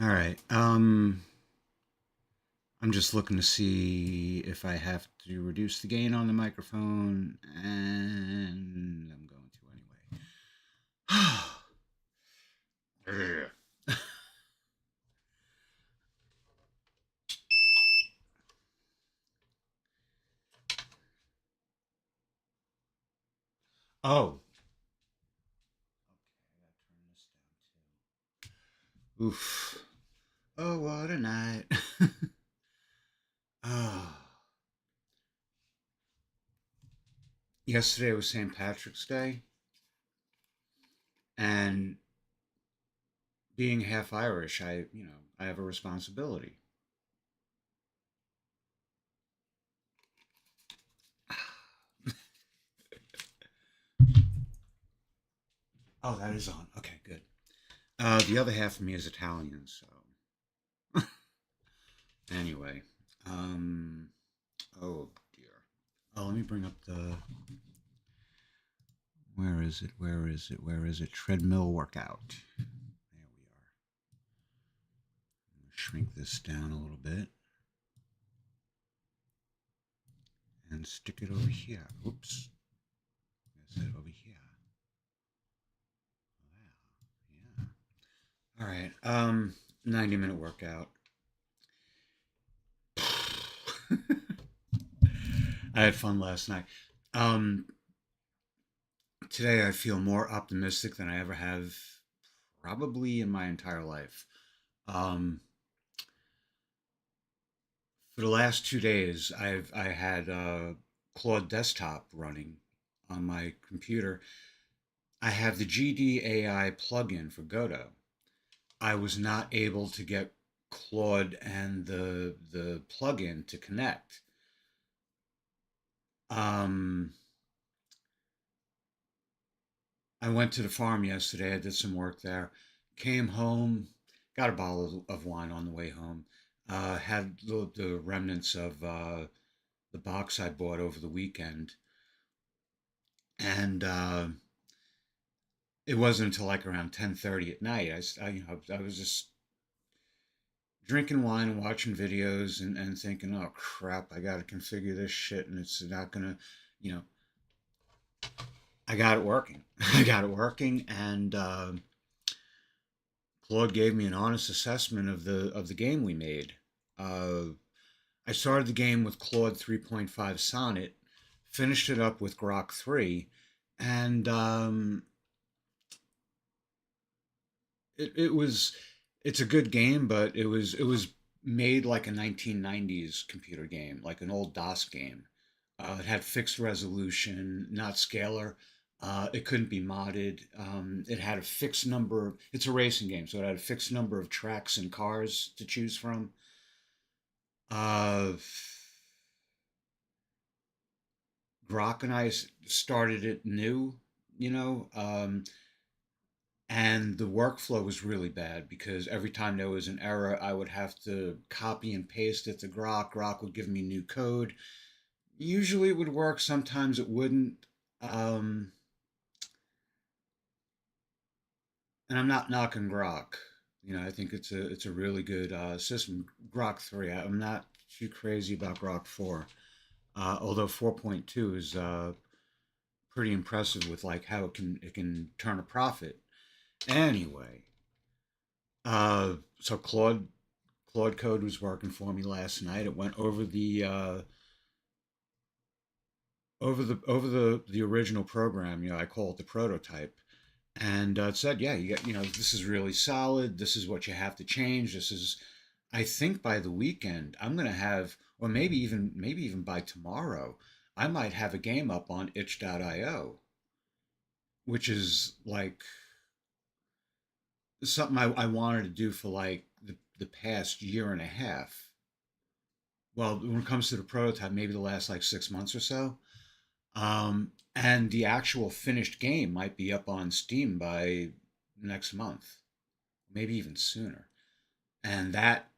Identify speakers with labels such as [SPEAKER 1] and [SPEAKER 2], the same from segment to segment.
[SPEAKER 1] All right. I'm just looking to see if I have to reduce the gain on the microphone, and I'm going to anyway. Oh. Okay, I gotta turn this down too. Oof. Oh, what a night. Oh. Yesterday was St. Patrick's Day, and being half Irish, I have a responsibility. Oh, that is on. Okay, good. The other half of me is Italian, so anyway. Um, oh dear. Oh, let me bring up the. Where is it? Where is it? Where is it? Treadmill workout. There we are. Shrink this down a little bit and stick it over here. Oops. I said over here. Wow. Yeah. All right. 90-minute workout. I had fun last night. Um, Today I feel more optimistic than I ever have, probably in my entire life. Um, for the last 2 days, I had Claude Desktop running on my computer. I have the GDAI plugin for Godot. I was not able to get Claude and the plugin to connect. Um, I went to the farm yesterday. I did some work there. Came home, got a bottle of wine on the way home. Had the remnants of the box I bought over the weekend, and it wasn't until like around 10:30 at night. I was just drinking wine and watching videos and thinking, oh crap, I got to configure this shit, and it's not gonna, you know, I got it working. I got it working, and Claude gave me an honest assessment of the game we made. Uh, I started the game with Claude 3.5 Sonnet, finished it up with Grok 3, and it was it's a good game, but it was made like a 1990s computer game, like an old DOS game. It had fixed resolution, not scalar. It couldn't be modded. It had a fixed number. It's a racing game, so it had a fixed number of tracks and cars to choose from. Uh, Grok and I started it new, you know, and the workflow was really bad because every time there was an error, I would have to copy and paste it to Grok. Grok would give me new code. Usually it would work, sometimes it wouldn't. Um, and I'm not knocking Grok. I think it's a really good system. Grok 3. I'm not too crazy about Grok 4. Although 4.2 is pretty impressive with like how it can turn a profit. Anyway, so Claude Code was working for me last night. It went over the original program. I call it the prototype, and it said, yeah, this is really solid. This is what you have to change. This is, I think by the weekend I'm gonna have, or maybe even by tomorrow, I might have a game up on itch.io, which is like something I wanted to do for like the past year and a half. Well, when it comes to the prototype, maybe the last like 6 months or so. And the actual finished game might be up on Steam by next month, maybe even sooner. And that,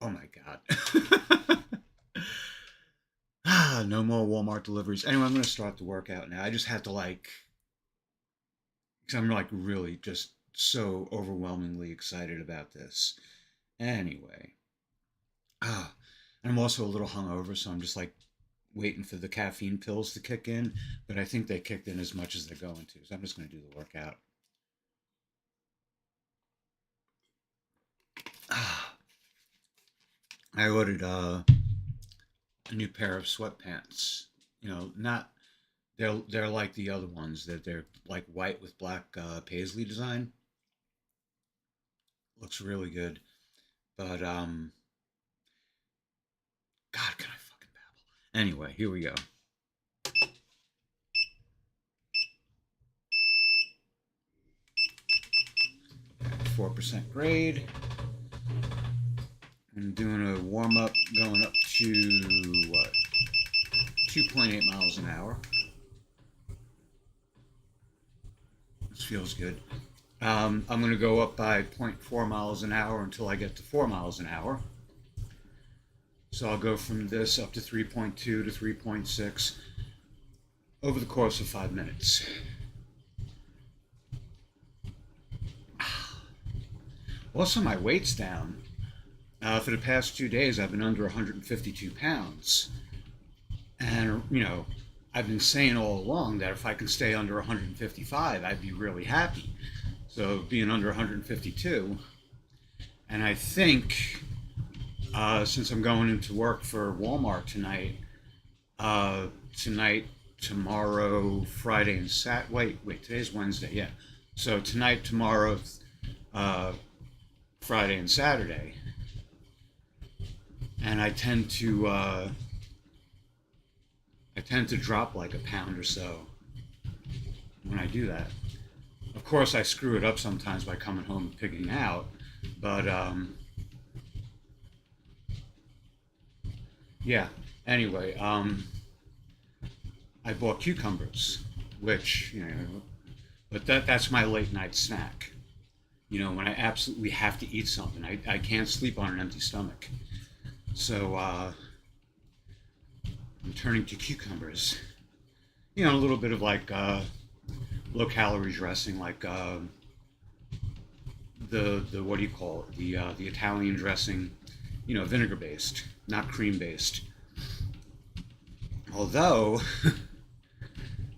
[SPEAKER 1] oh my God. No more Walmart deliveries. Anyway, I'm going to start the workout now. I just had to like because I'm like really just so overwhelmingly excited about this. Anyway, ah, and I'm also a little hungover, so I'm just like waiting for the caffeine pills to kick in. But I think they kicked in as much as they're going to, so I'm just going to do the workout. Ah, I ordered a new pair of sweatpants. You know, not they're like the other ones that they're like white with black paisley design. Looks really good, but God, can I fucking babble? Anyway, here we go. 4% grade. I'm doing a warm up going up to what? 2.8 miles an hour. This feels good. I'm going to go up by zero point 0.4 miles an hour until I get to 4 miles an hour. So I'll go from this up to 3.2 to 3.6 over the course of 5 minutes. Also, my weight's down. For the past 2 days, I've been under 152 pounds. And, you know, I've been saying all along that if I can stay under 155, I'd be really happy. So being under 152, and I think since I'm going into work for Walmart tonight, tomorrow, Friday, and wait, today's Wednesday, yeah. So tonight, tomorrow, uh, Friday, and Saturday, and I tend to drop like a pound or so when I do that. Of course, I screw it up sometimes by coming home and pigging out, but yeah. Anyway, I bought cucumbers, which but that's my late night snack. You know, when I absolutely have to eat something, I can't sleep on an empty stomach. So I'm turning to cucumbers. You know, a little bit of like low calorie dressing, like the what do you call it? The Italian dressing, you know, vinegar based, not cream based. Although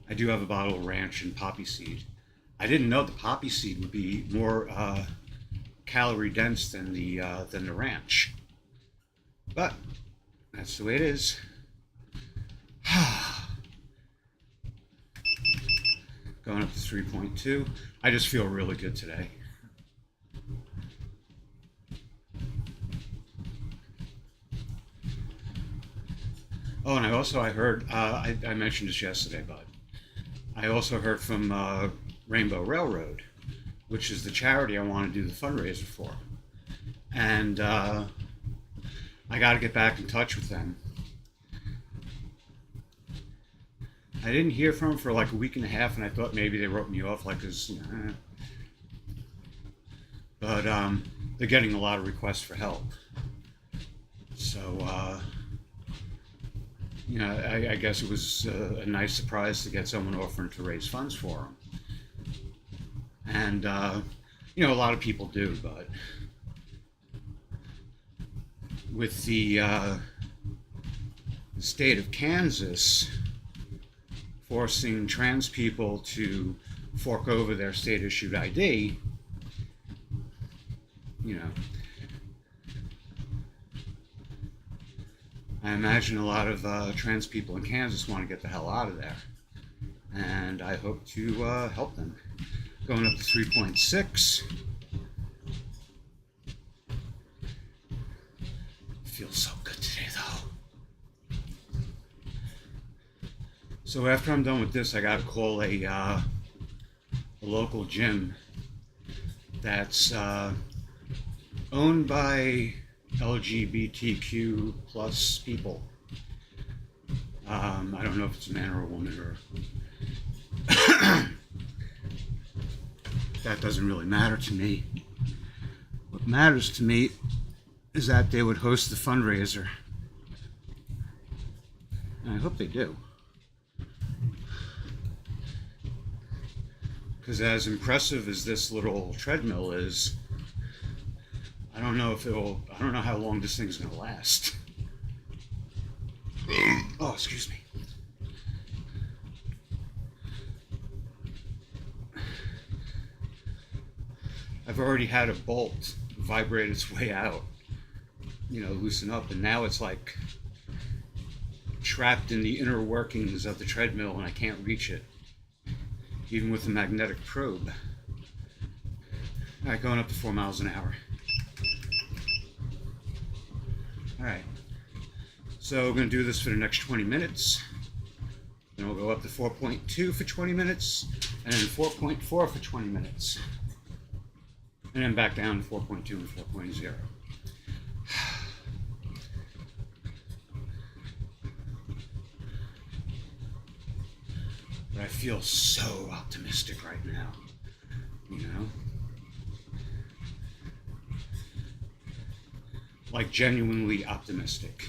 [SPEAKER 1] I do have a bottle of ranch and poppy seed. I didn't know the poppy seed would be more calorie dense than the ranch, but that's the way it is. Going up to 3.2. I just feel really good today. Oh, and I heard, I mentioned this yesterday, but I also heard from Rainbow Railroad, which is the charity I want to do the fundraiser for. And I got to get back in touch with them. I didn't hear from them for like a week and a half, and I thought maybe they wrote me off, like, cause, but they're getting a lot of requests for help. So, I guess it was a nice surprise to get someone offering to raise funds for them. And, a lot of people do, but with the state of Kansas forcing trans people to fork over their state issued ID, I imagine a lot of trans people in Kansas want to get the hell out of there. And I hope to help them. Going up to 3.6. Feels so good today, though. So after I'm done with this, I got to call a local gym that's owned by LGBTQ plus people. I don't know if it's a man or a woman, or that doesn't really matter to me. What matters to me is that they would host the fundraiser, and I hope they do, Because as impressive as this little treadmill is, I don't know how long this thing's gonna last. Oh, excuse me. I've already had a bolt vibrate its way out, loosen up, and now it's like trapped in the inner workings of the treadmill and I can't reach it, even with a magnetic probe. All right, going up to 4 miles an hour. All right, so we're going to do this for the next 20 minutes. Then we'll go up to 4.2 for 20 minutes, and then 4.4 for 20 minutes. And then back down to 4.2 and 4.0. But I feel so optimistic right now, like genuinely optimistic.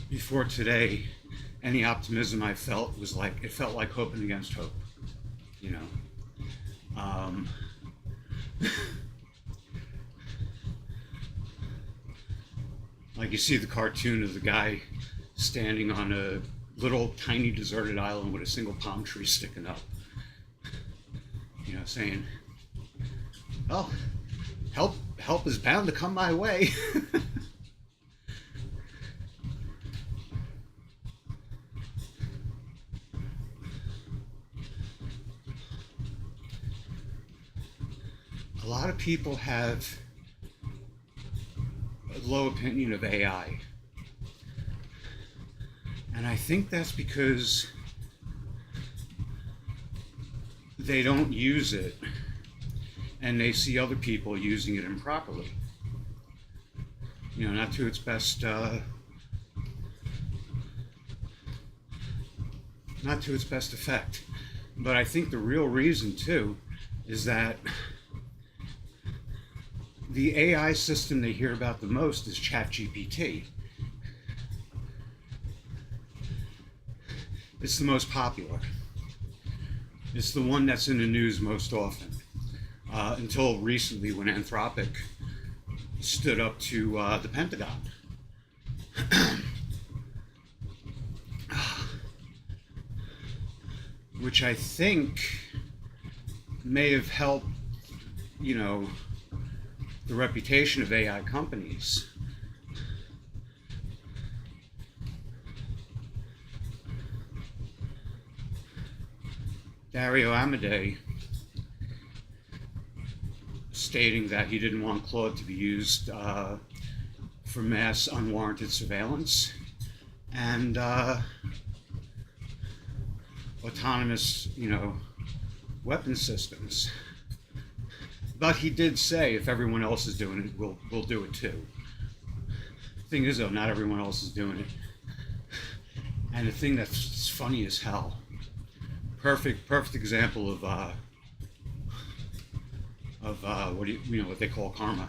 [SPEAKER 1] Before today, any optimism I felt was like, it felt like hoping against hope, like you see the cartoon of the guy standing on a little tiny deserted island with a single palm tree sticking up, saying, "Oh, help is bound to come my way." A lot of people have a low opinion of AI. And I think that's because they don't use it and they see other people using it improperly. Not to its best effect. But I think the real reason too is that the AI system they hear about the most is ChatGPT. It's the most popular. It's the one that's in the news most often. Until recently, when Anthropic stood up to the Pentagon. Which I think may have helped, the reputation of AI companies. Dario Amodei stating that he didn't want Claude to be used for mass unwarranted surveillance and autonomous, weapon systems. But he did say, if everyone else is doing it, we'll do it too. Thing is, though, not everyone else is doing it. And the thing that's funny as hell, perfect example of what they call karma.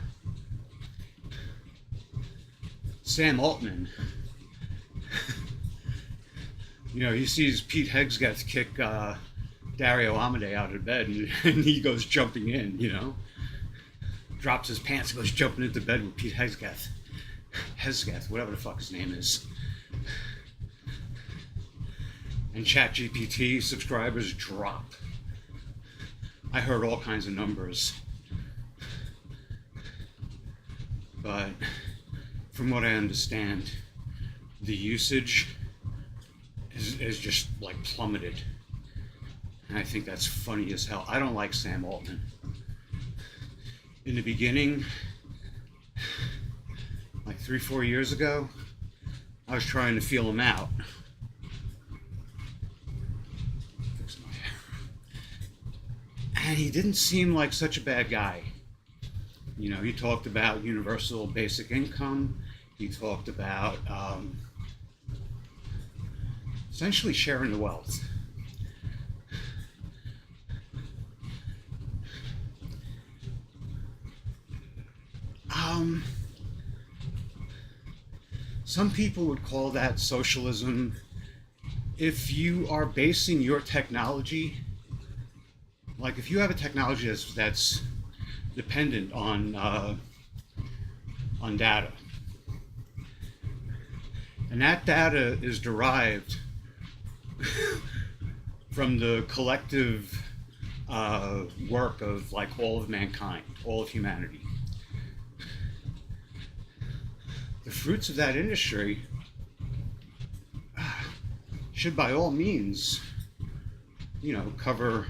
[SPEAKER 1] Sam Altman, he sees Pete Hegseth kick Dario Amodei out of bed, and he goes jumping in, drops his pants, goes jumping into bed with Pete Hegseth, whatever the fuck his name is. And ChatGPT subscribers drop. I heard all kinds of numbers. But from what I understand, the usage is just like plummeted. And I think that's funny as hell. I don't like Sam Altman. In the beginning, like 3-4 years ago, I was trying to feel him out. Fix my hair. And he didn't seem like such a bad guy. He talked about universal basic income. He talked about essentially sharing the wealth. Some people would call that socialism. If you are basing your technology, like if you have a technology that's dependent on data, and that data is derived from the collective work of like all of mankind, all of humanity. The fruits of that industry should, by all means, cover,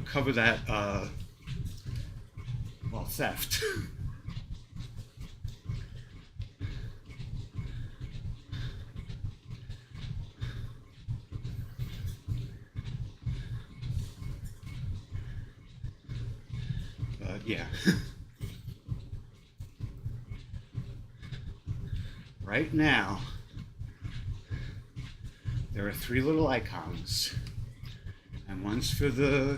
[SPEAKER 1] cover that, theft. But yeah. Right now, there are three little icons, and one's for the,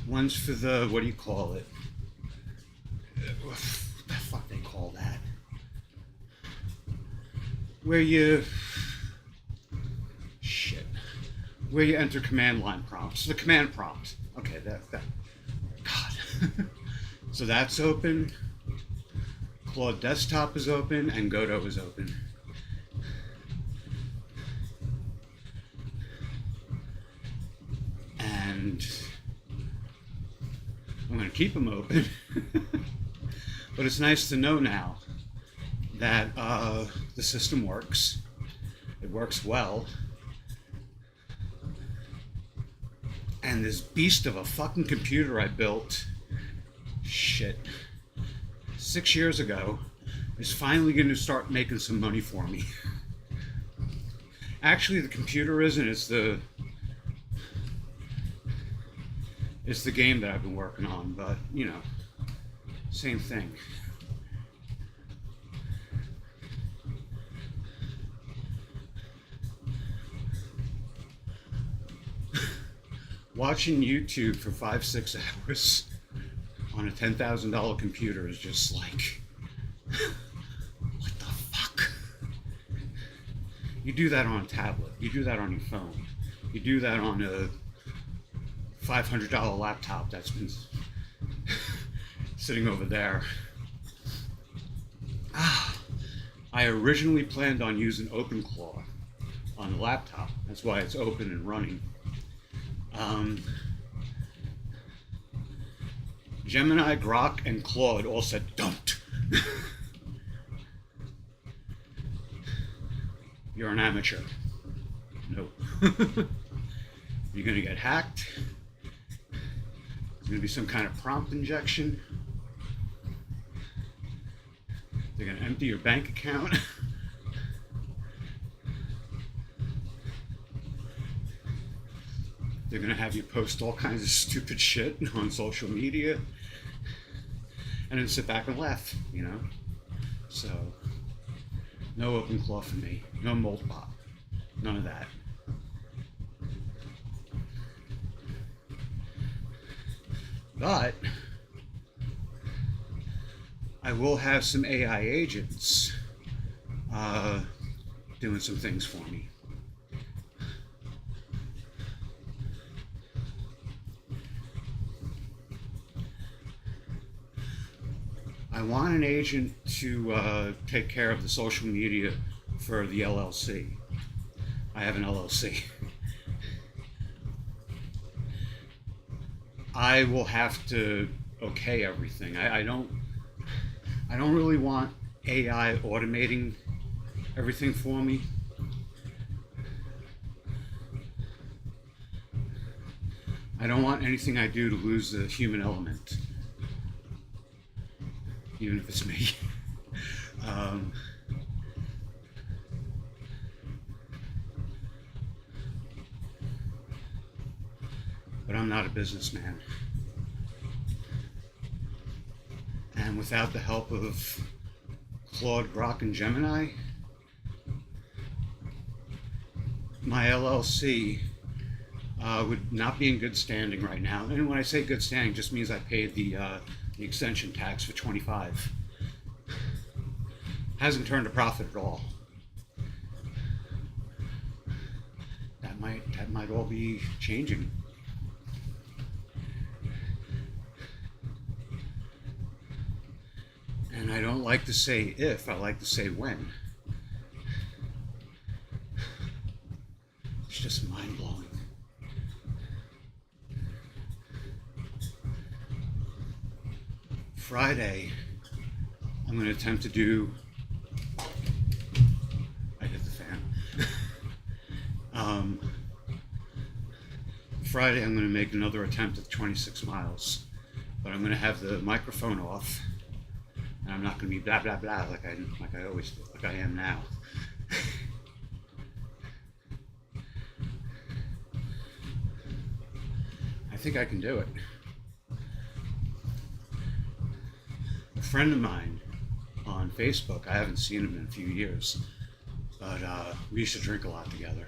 [SPEAKER 1] what do you call it? What the fuck they call that? Where you enter command line prompts. The command prompt. Okay, that. God. So that's open. Claude Desktop is open, and Godot is open. And I'm going to keep them open. But it's nice to know now that the system works. It works well. And this beast of a fucking computer I built, 6 years ago, is finally going to start making some money for me. Actually, the computer isn't. It's the game that I've been working on, but same thing. Watching YouTube for 5-6 hours on a $10,000 computer is just like, what the fuck? You do that on a tablet. You do that on your phone. You do that on a $500 laptop that's been sitting over there. I originally planned on using OpenClaw on the laptop. That's why it's open and running. Gemini, Grok, and Claude all said, don't. You're an amateur. Nope. You're going to get hacked. There's going to be some kind of prompt injection. They're going to empty your bank account. They're going to have you post all kinds of stupid shit on social media and then sit back and laugh, So, no OpenClaw for me. No Moltbot. None of that. But I will have some AI agents doing some things for me. I want an agent to take care of the social media for the LLC. I have an LLC. I will have to okay everything. I don't really want AI automating everything for me. I don't want anything I do to lose the human element, even if it's me. But I'm not a businessman. And without the help of Claude, Grok, and Gemini, my LLC would not be in good standing right now. And when I say good standing, it just means I paid the the extension tax for 25. Hasn't turned a profit at all. That might all be changing. And I don't like to say if, I like to say when. It's just mind-blowing. Friday, I'm going to attempt to do... I hit the fan. Friday, I'm going to make another attempt at 26 miles. But I'm going to have the microphone off. And I'm not going to be blah, blah, blah like I always do, like I am now. I think I can do it. A friend of mine on Facebook, I haven't seen him in a few years, but we used to drink a lot together.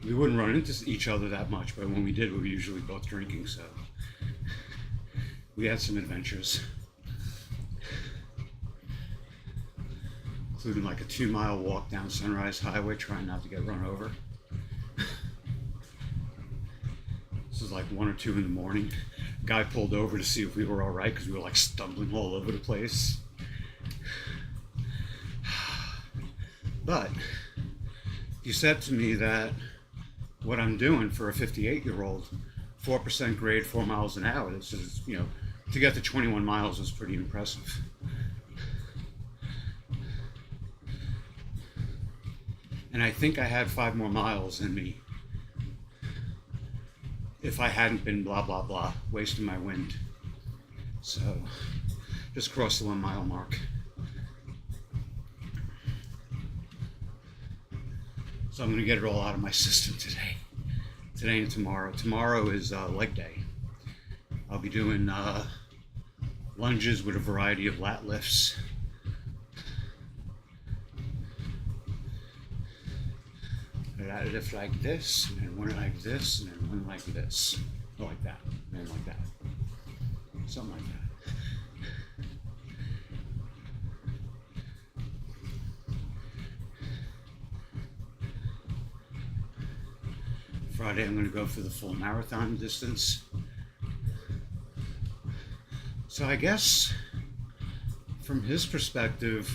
[SPEAKER 1] We wouldn't run into each other that much, but when we did, we were usually both drinking, so we had some adventures, including like a 2-mile walk down Sunrise Highway trying not to get run over. This was like 1 or 2 in the morning. Guy pulled over to see if we were all right because we were like stumbling all over the place. But he said to me that what I'm doing for a 58-year-old, 4% grade, 4 miles an hour, this is, you know, to get to 21 miles is pretty impressive. And I think I had 5 more miles in me if I hadn't been blah, blah, blah, wasting my wind. So, just crossed the 1 mile mark. So I'm going to get it all out of my system today. Today and tomorrow. Tomorrow is leg day. I'll be doing lunges with a variety of lat lifts. I lift like this, and then one like this, and then one like this. Or like that, and then like that. Something like that. Friday I'm going to go for the full marathon distance. So I guess from his perspective,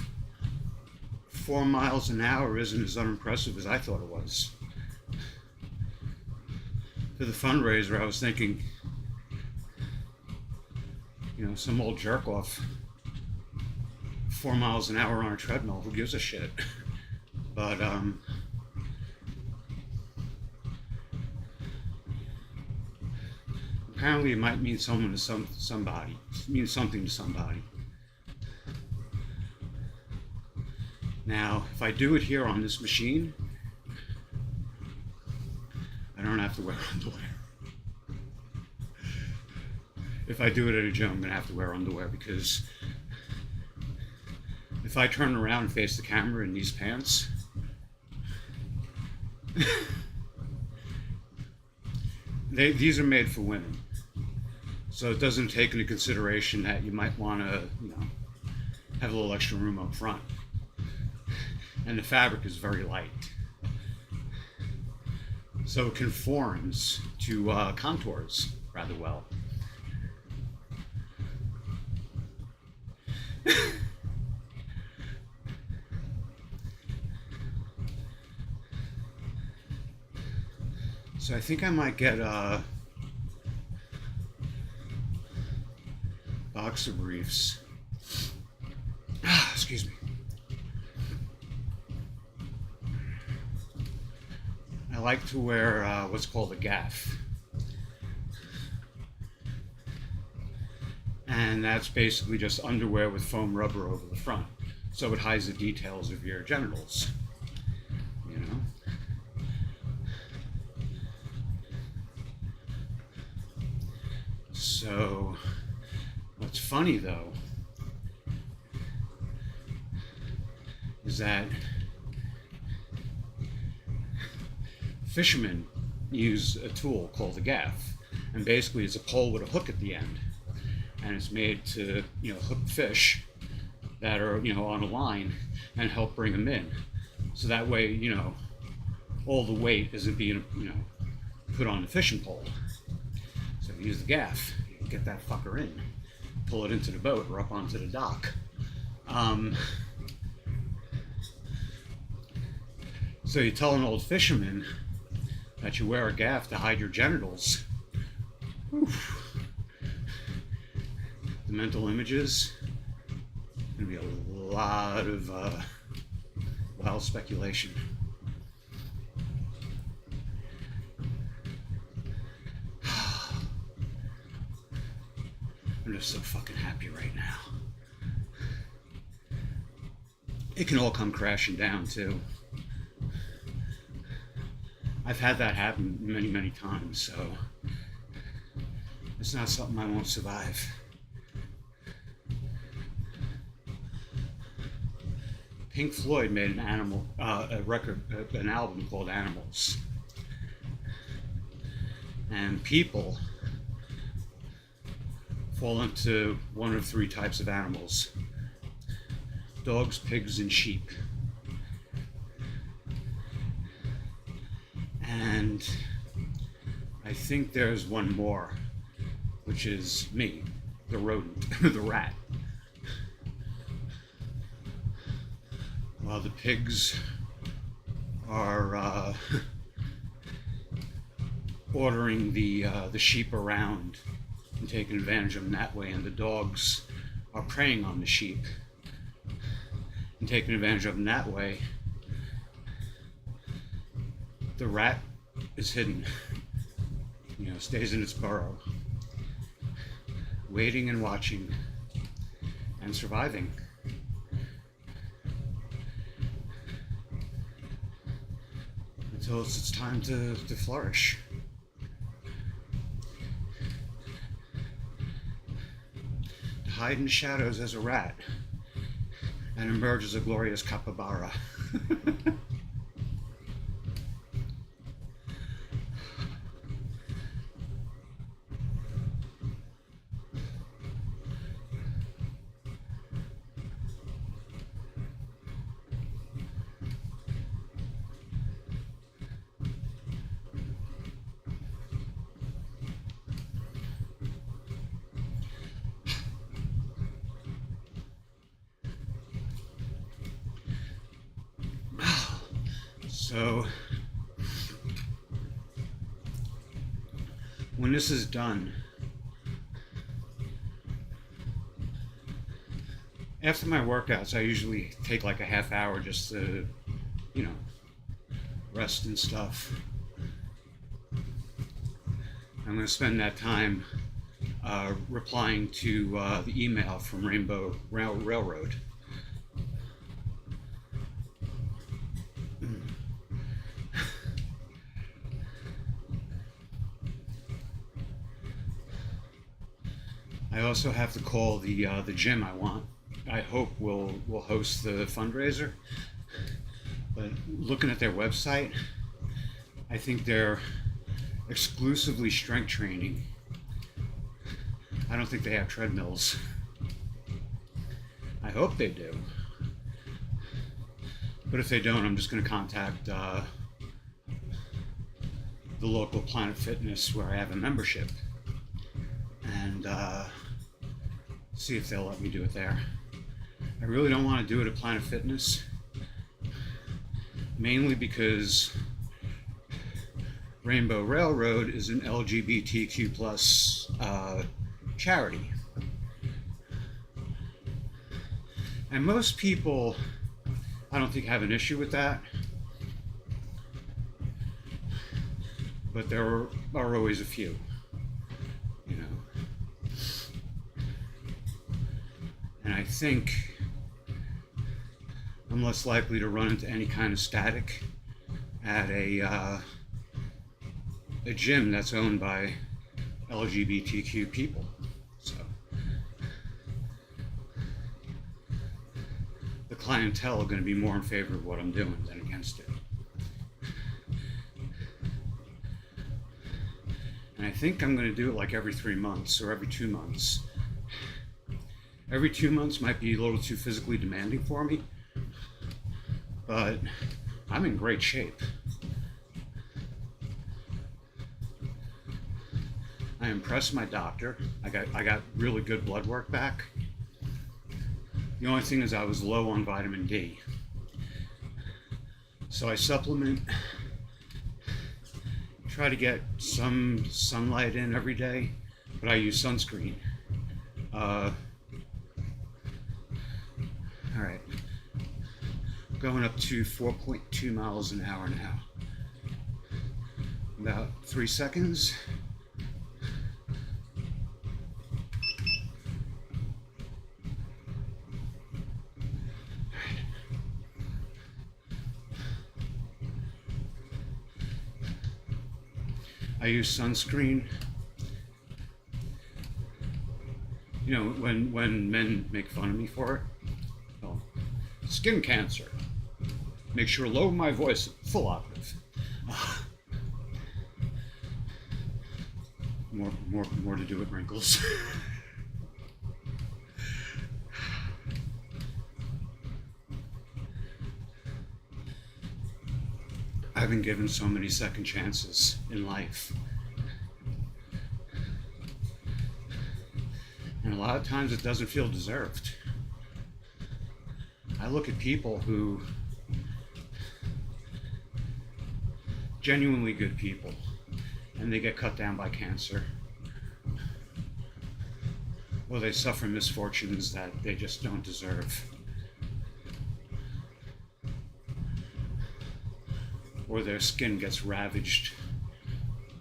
[SPEAKER 1] 4 miles an hour isn't as unimpressive as I thought it was. For the fundraiser, I was thinking, you know, some old jerk off, 4 miles an hour on a treadmill, who gives a shit? But apparently it might mean something to somebody. It means something to somebody. Now, if I do it here on this machine, I don't have to wear underwear. If I do it at a gym, I'm going to have to wear underwear because if I turn around and face the camera in these pants, these are made for women. So it doesn't take into consideration that you might want to, you know, have a little extra room up front. And the fabric is very light. So it conforms to contours rather well. So I think I might get boxer briefs. Excuse me. I like to wear what's called a gaff. And that's basically just underwear with foam rubber over the front. So it hides the details of your genitals, you know? So, what's funny though, is that fishermen use a tool called a gaff, and basically it's a pole with a hook at the end, and it's made to, hook fish that are, on a line and help bring them in. So that way, all the weight isn't being, put on the fishing pole. So you use the gaff, get that fucker in, pull it into the boat or up onto the dock. So you tell an old fisherman that you wear a gaff to hide your genitals. Oof. The mental images, gonna be a lot of wild speculation. I'm just so fucking happy right now. It can all come crashing down too. I've had that happen many, many times, so it's not something I won't survive. Pink Floyd made an album called Animals. And people fall into one of three types of animals: dogs, pigs, and sheep. And I think there's one more, which is me, the rodent, the rat. While the pigs are ordering the sheep around and taking advantage of them that way, and the dogs are preying on the sheep and taking advantage of them that way, the rat is hidden, stays in its burrow, waiting and watching and surviving. Until it's time to flourish. To hide in the shadows as a rat and emerge as a glorious capybara. So, when this is done, after my workouts, I usually take like a half hour just to, rest and stuff. I'm going to spend that time replying to the email from Rainbow Railroad. I also have to call the gym I hope will host the fundraiser. But looking at their website, I think they're exclusively strength training. I don't think they have treadmills. I hope they do. But if they don't, I'm just going to contact the local Planet Fitness where I have a membership and see if they'll let me do it there. I really don't want to do it at Planet Fitness, mainly because Rainbow Railroad is an LGBTQ plus charity. And most people, I don't think, have an issue with that. But there are always a few, And I think I'm less likely to run into any kind of static at a gym that's owned by LGBTQ people. So the clientele are going to be more in favor of what I'm doing than against it. And I think I'm going to do it like every 3 months or every 2 months. Every 2 months might be a little too physically demanding for me, but I'm in great shape. I impressed my doctor. I got really good blood work back. The only thing is I was low on vitamin D. So I supplement, try to get some sunlight in every day, but I use sunscreen. All right, going up to 4.2 miles an hour now. About 3 seconds. I use sunscreen. You know, when men make fun of me for it, oh, skin cancer. Make sure to lower my voice full octave. More to do with wrinkles. I've been given so many second chances in life. And a lot of times it doesn't feel deserved. I look at people who, genuinely good people, and they get cut down by cancer, or they suffer misfortunes that they just don't deserve. Or their skin gets ravaged,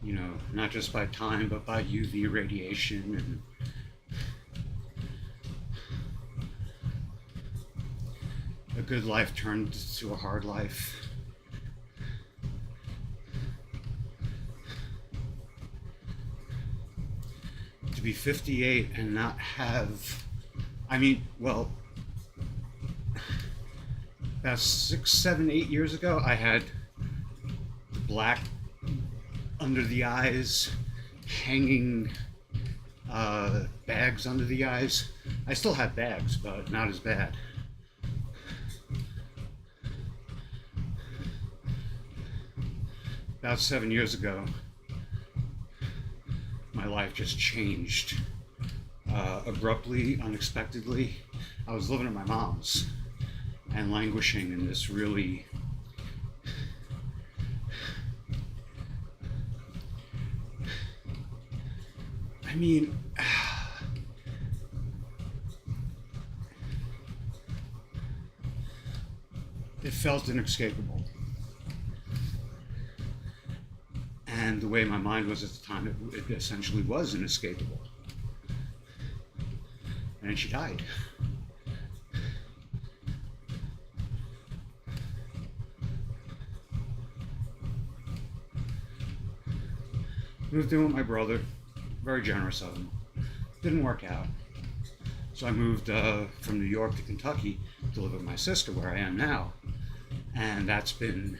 [SPEAKER 1] you know, not just by time, but by UV radiation. And a good life turned to a hard life. To be 58 and not have, well, about 6, 7, 8 years ago, I had black under the eyes, hanging bags under the eyes. I still have bags, but not as bad. About 7 years ago, my life just changed abruptly, unexpectedly. I was living at my mom's and languishing in this really it felt inescapable. And the way my mind was at the time, it essentially was inescapable. And then she died. Moved in with my brother, very generous of him. Didn't work out. So I moved from New York to Kentucky to live with my sister, where I am now. And that's been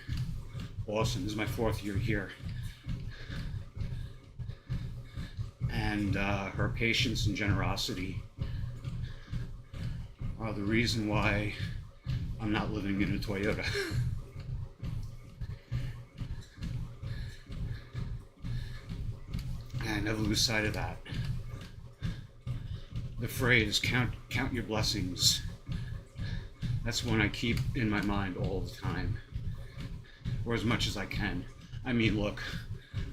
[SPEAKER 1] awesome. This is my 4th year here. And her patience and generosity are the reason why I'm not living in a Toyota. And I never lose sight of that. The phrase, count your blessings, that's one I keep in my mind all the time, or as much as I can. I mean, look,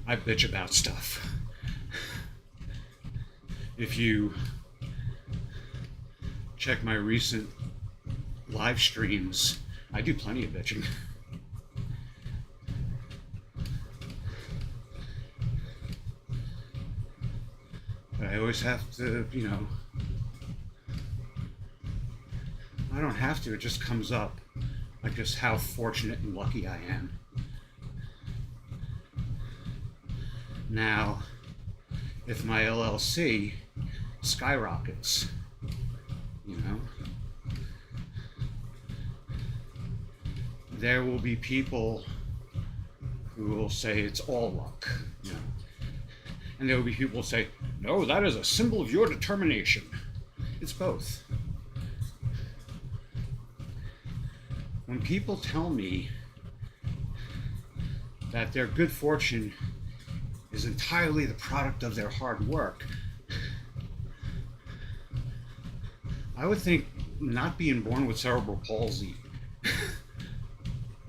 [SPEAKER 1] I bitch about stuff. If you check my recent live streams, I do plenty of bitching. But I always have to, I don't have to, it just comes up, like just how fortunate and lucky I am. Now, if my LLC skyrockets, there will be people who will say it's all luck, and there will be people who say, no, that is a symbol of your determination. It's both. When people tell me that their good fortune is entirely the product of their hard work, I would think not being born with cerebral palsy,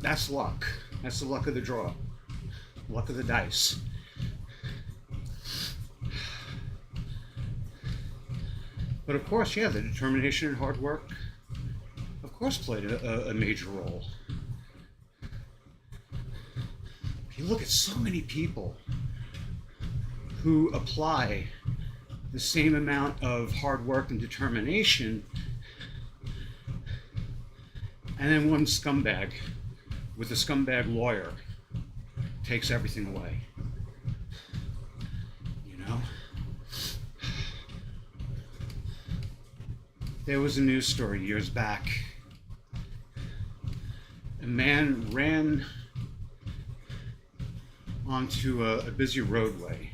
[SPEAKER 1] that's luck. That's the luck of the draw, luck of the dice. But of course, yeah, the determination and hard work, of course, played a major role. You look at so many people who apply the same amount of hard work and determination, and then one scumbag with a scumbag lawyer takes everything away. You know? There was a news story years back. A man ran onto a busy roadway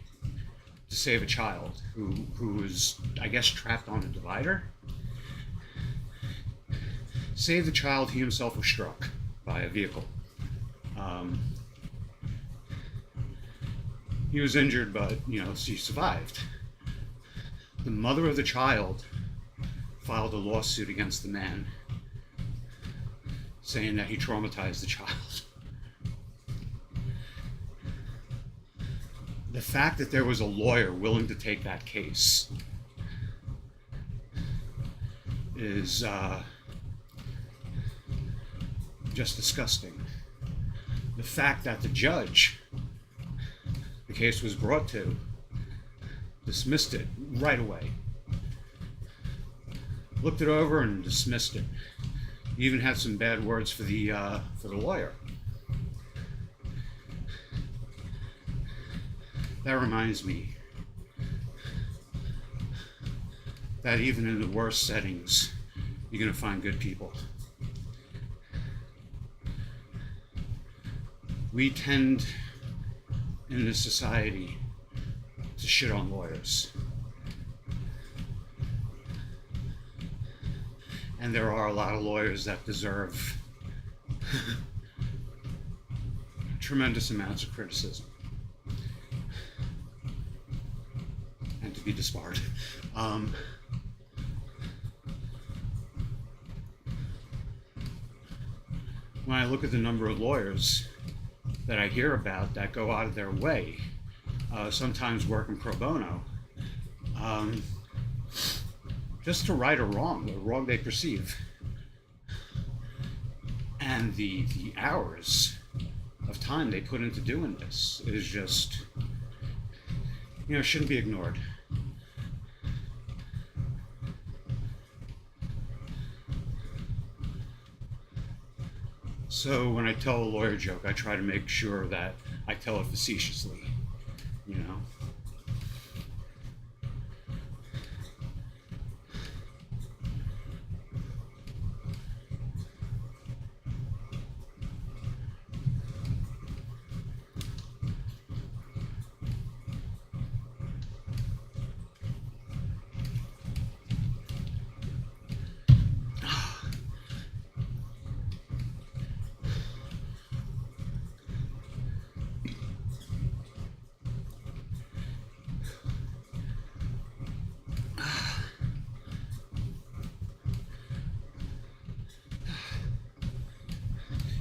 [SPEAKER 1] to save a child who was, I guess, trapped on a divider. Saved the child, he himself was struck by a vehicle. He was injured, but, he survived. The mother of the child filed a lawsuit against the man, saying that he traumatized the child. The fact that there was a lawyer willing to take that case is just disgusting. The fact that the judge the case was brought to dismissed it right away. Looked it over and dismissed it. Even had some bad words for the lawyer. That reminds me that even in the worst settings, you're going to find good people. We tend in this society to shit on lawyers. And there are a lot of lawyers that deserve tremendous amounts of criticism and to be disbarred. When I look at the number of lawyers that I hear about that go out of their way, sometimes working pro bono, just to right a wrong they perceive. And the hours of time they put into doing this is just, shouldn't be ignored. So when I tell a lawyer joke, I try to make sure that I tell it facetiously,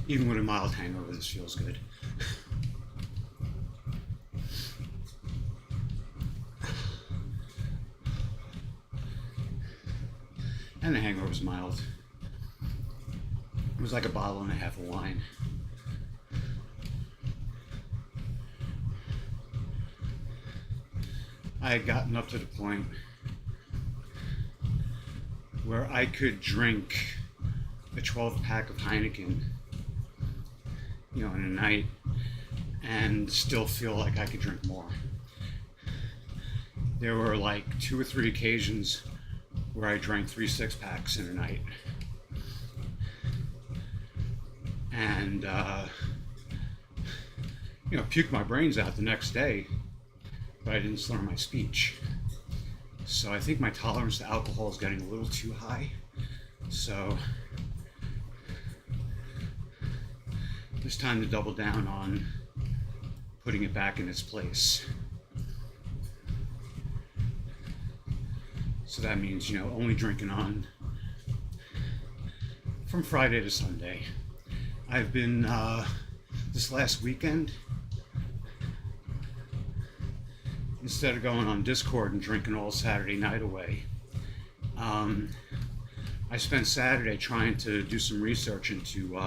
[SPEAKER 1] Even with a mild hangover, this feels good. And the hangover's mild. It was like a bottle and a half of wine. I had gotten up to the point where I could drink a 12-pack of Heineken, in a night, and still feel like I could drink more. There were like 2 or 3 occasions where I drank 3 6-packs in a night. And, puked my brains out the next day, but I didn't slur my speech. So I think my tolerance to alcohol is getting a little too high. So it's time to double down on putting it back in its place. So that means, only drinking on from Friday to Sunday. I've been, this last weekend, instead of going on Discord and drinking all Saturday night away, I spent Saturday trying to do some research into,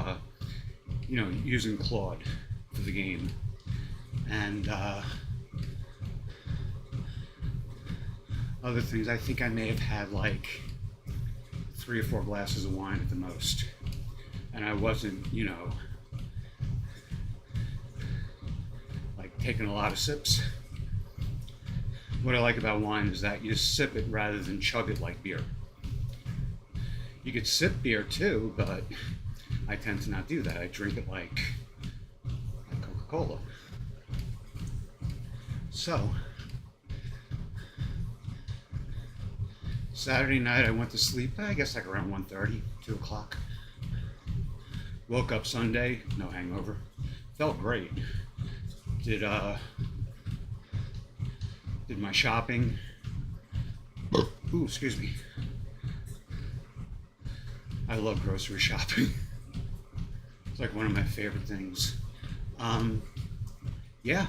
[SPEAKER 1] using Claude for the game. And other things, I think I may have had like 3 or 4 glasses of wine at the most. And I wasn't, like taking a lot of sips. What I like about wine is that you sip it rather than chug it like beer. You could sip beer too, but I tend to not do that. I drink it like Coca-Cola. So, Saturday night I went to sleep, I guess like around 1:30, 2 o'clock. Woke up Sunday, no hangover. Felt great. Did my shopping. Ooh, excuse me. I love grocery shopping. It's like one of my favorite things. Yeah,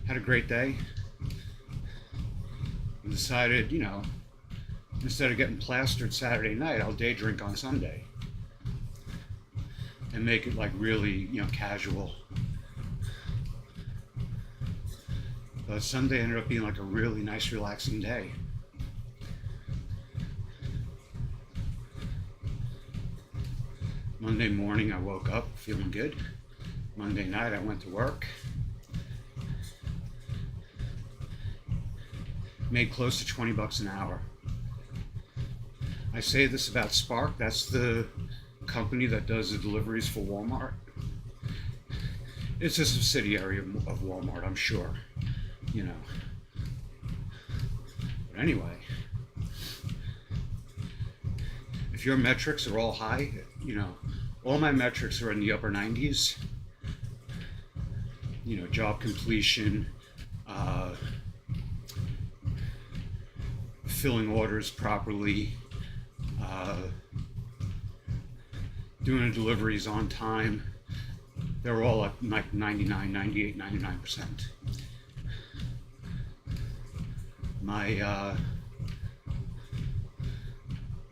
[SPEAKER 1] had a great day. And decided, instead of getting plastered Saturday night, I'll day drink on Sunday. And make it like really, casual. But Sunday ended up being like a really nice, relaxing day. Monday morning, I woke up feeling good. Monday night, I went to work. Made close to $20 an hour. I say this about Spark. That's the company that does the deliveries for Walmart. It's a subsidiary of Walmart, I'm sure. But anyway, if your metrics are all high, all my metrics are in the upper 90s. Job completion, filling orders properly, doing the deliveries on time. They're all at like 99, 98, 99%.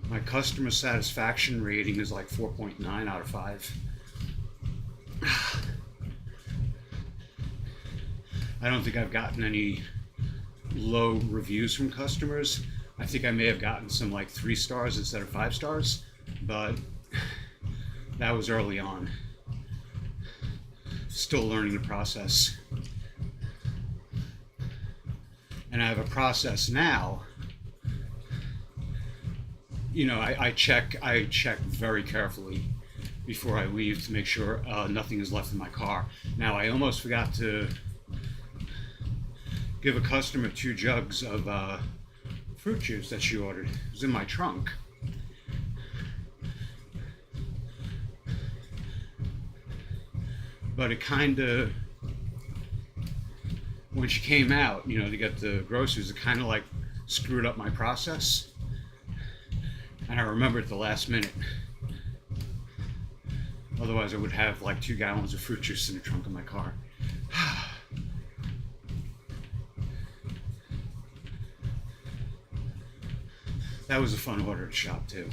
[SPEAKER 1] My customer satisfaction rating is like 4.9 out of 5. I don't think I've gotten any low reviews from customers. I think I may have gotten some like 3 stars instead of 5 stars, but that was early on. Still learning the process. And I have a process now. I check very carefully before I leave to make sure nothing is left in my car. Now, I almost forgot to give a customer 2 jugs of fruit juice that she ordered. It was in my trunk. But it kind of, when she came out, to get the groceries, it kind of like screwed up my process. And I remember at the last minute. Otherwise, I would have like 2 gallons of fruit juice in the trunk of my car. That was a fun order to shop too.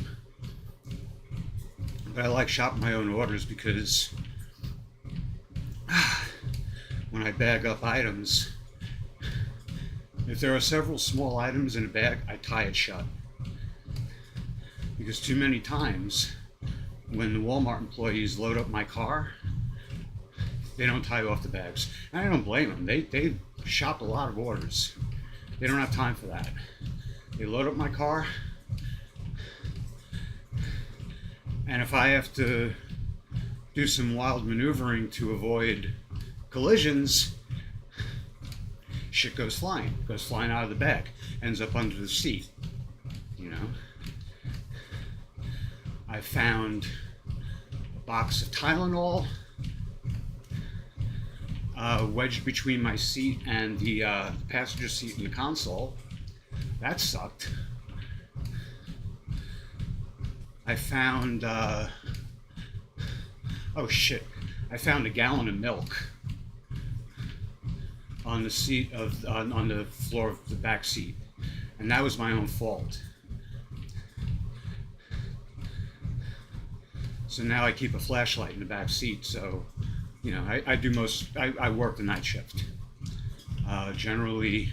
[SPEAKER 1] But I like shopping my own orders because when I bag up items, if there are several small items in a bag, I tie it shut. Because too many times, when the Walmart employees load up my car, they don't tie off the bags. And I don't blame them. They shop a lot of orders. They don't have time for that. They load up my car, and if I have to do some wild maneuvering to avoid collisions, shit goes flying out of the bag, ends up under the seat. I found a box of Tylenol wedged between my seat and the passenger seat in the console. That sucked. I found, oh shit, I found a gallon of milk on the seat of, on the floor of the back seat. And that was my own fault. So now I keep a flashlight in the back seat. So, you know, I work the night shift. Generally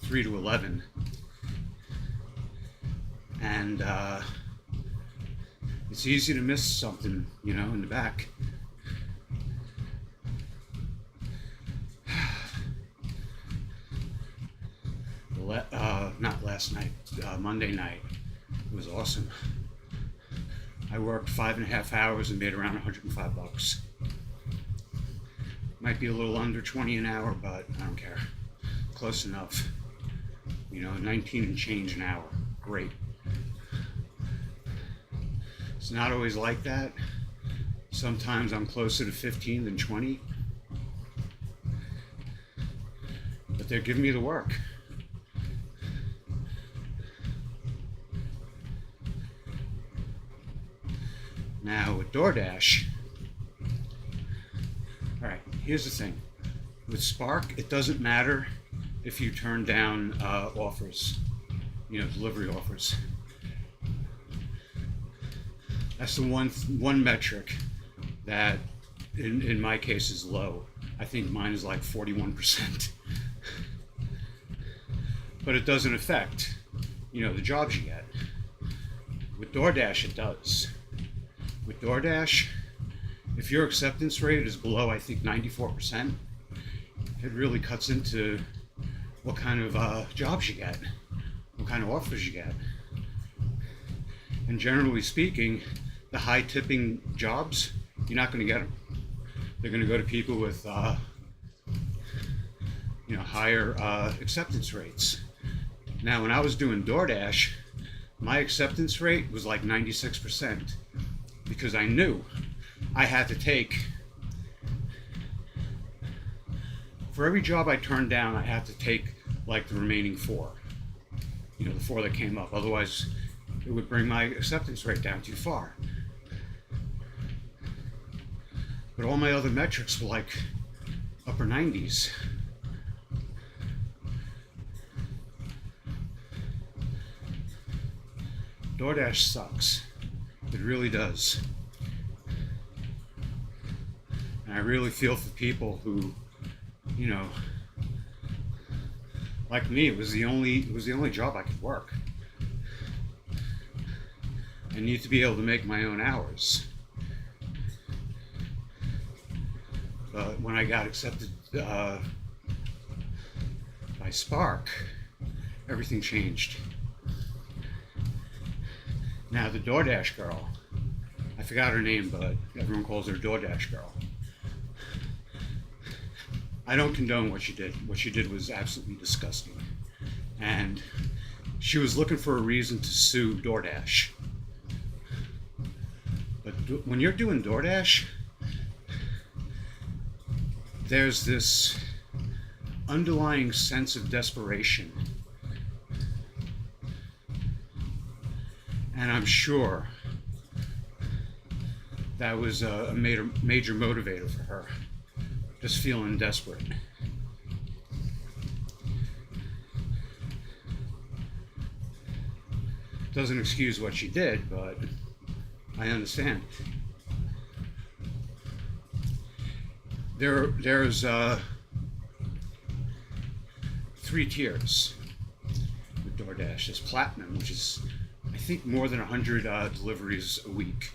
[SPEAKER 1] 3 to 11. And it's easy to miss something, you know, in the back. Not last night, Monday night. It was awesome. I worked 5.5 hours and made around $105. Might be a little under 20 an hour, but I don't care. Close enough. You know, 19 and change an hour. Great. It's not always like that. Sometimes I'm closer to 15 than 20. But they're giving me the work. Now with DoorDash, all right, here's the thing. With Spark, it doesn't matter if you turn down offers, you know, delivery offers. That's the one metric that in my case is low. I think mine is like 41%. But it doesn't affect, you know, the jobs you get. With DoorDash, it does. With DoorDash, if your acceptance rate is below, I think, 94%, it really cuts into what kind of jobs you get, what kind of offers you get. And generally speaking, the high tipping jobs, you're not going to get them. They're going to go to people with, you know, higher acceptance rates. Now, when I was doing DoorDash, my acceptance rate was like 96%. Because I knew I had to take, for every job I turned down, I had to take like the remaining 4, you know, the 4 that came up. Otherwise, it would bring my acceptance rate down too far. But all my other metrics were like upper 90s. DoorDash sucks. It really does. And I really feel for people who, you know, like me, it was the only job I could work. I need to be able to make my own hours. But when I got accepted by Spark, everything changed. Now the DoorDash girl, I forgot her name, but everyone calls her DoorDash girl. I don't condone what she did. What she did was absolutely disgusting. And she was looking for a reason to sue DoorDash. But when you're doing DoorDash, there's this underlying sense of desperation. And I'm sure that was a major motivator for her, just feeling desperate. Doesn't excuse what she did, but I understand. There's 3 tiers with DoorDash. There's Platinum, which is, I think, more than 100 deliveries a week.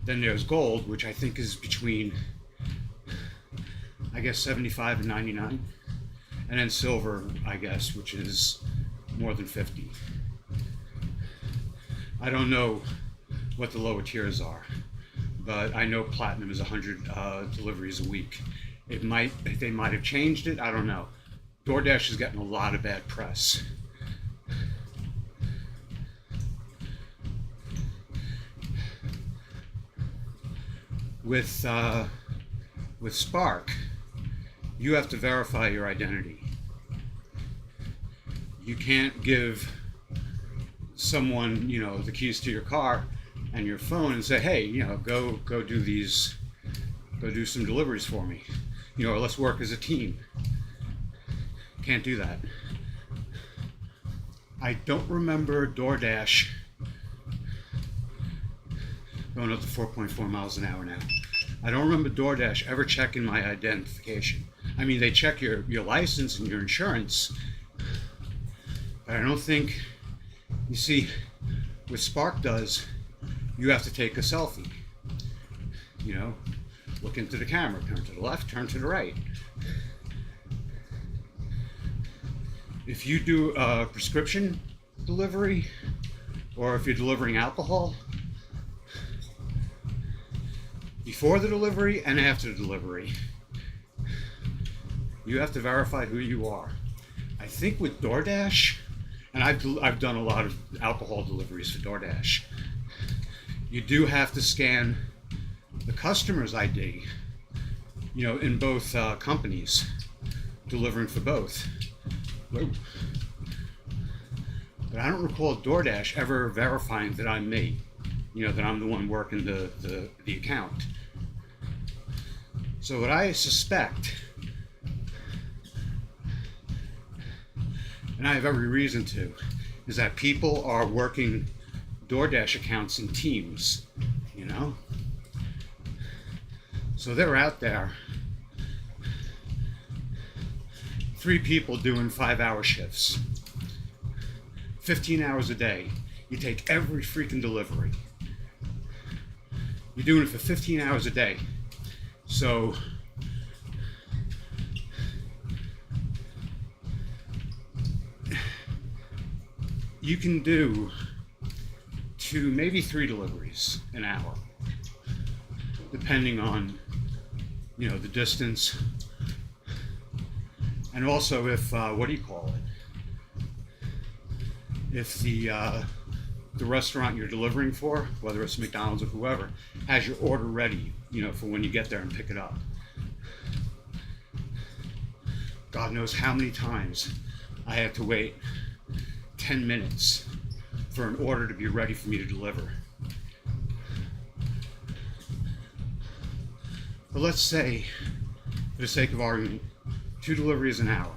[SPEAKER 1] Then there's Gold, which I think is between, I guess, 75 and 99. And then Silver, I guess, which is more than 50. I don't know what the lower tiers are, but I know Platinum is 100 deliveries a week. They might have changed it, I don't know. DoorDash is getting a lot of bad press. with Spark, you have to verify your identity. You can't give someone, the keys to your car and your phone and say, hey, go do some deliveries for me, or let's work as a team. Can't do that. I don't remember DoorDash going up to 4.4 miles an hour now. I don't remember DoorDash ever checking my identification. I mean, they check your license and your insurance, but I don't think, you see, what Spark does, you have to take a selfie. Look into the camera, turn to the left, turn to the right. If you do a prescription delivery, or if you're delivering alcohol, before the delivery and after the delivery, you have to verify who you are. I think with DoorDash, and I've done a lot of alcohol deliveries for DoorDash, you do have to scan the customer's ID, in both companies, delivering for both. Whoa. But I don't recall DoorDash ever verifying that I'm me, that I'm the one working the account. So what I suspect, and I have every reason to, is that people are working DoorDash accounts in teams, So they're out there, 3 people doing 5-hour shifts, 15 hours a day. You take every freaking delivery. You're doing it for 15 hours a day. So you can do 2, maybe 3 deliveries an hour, depending on, the distance. And also if, if the restaurant you're delivering for, whether it's McDonald's or whoever, has your order ready, for when you get there and pick it up. God knows how many times I had to wait 10 minutes for an order to be ready for me to deliver. But let's say, for the sake of argument, 2 deliveries an hour.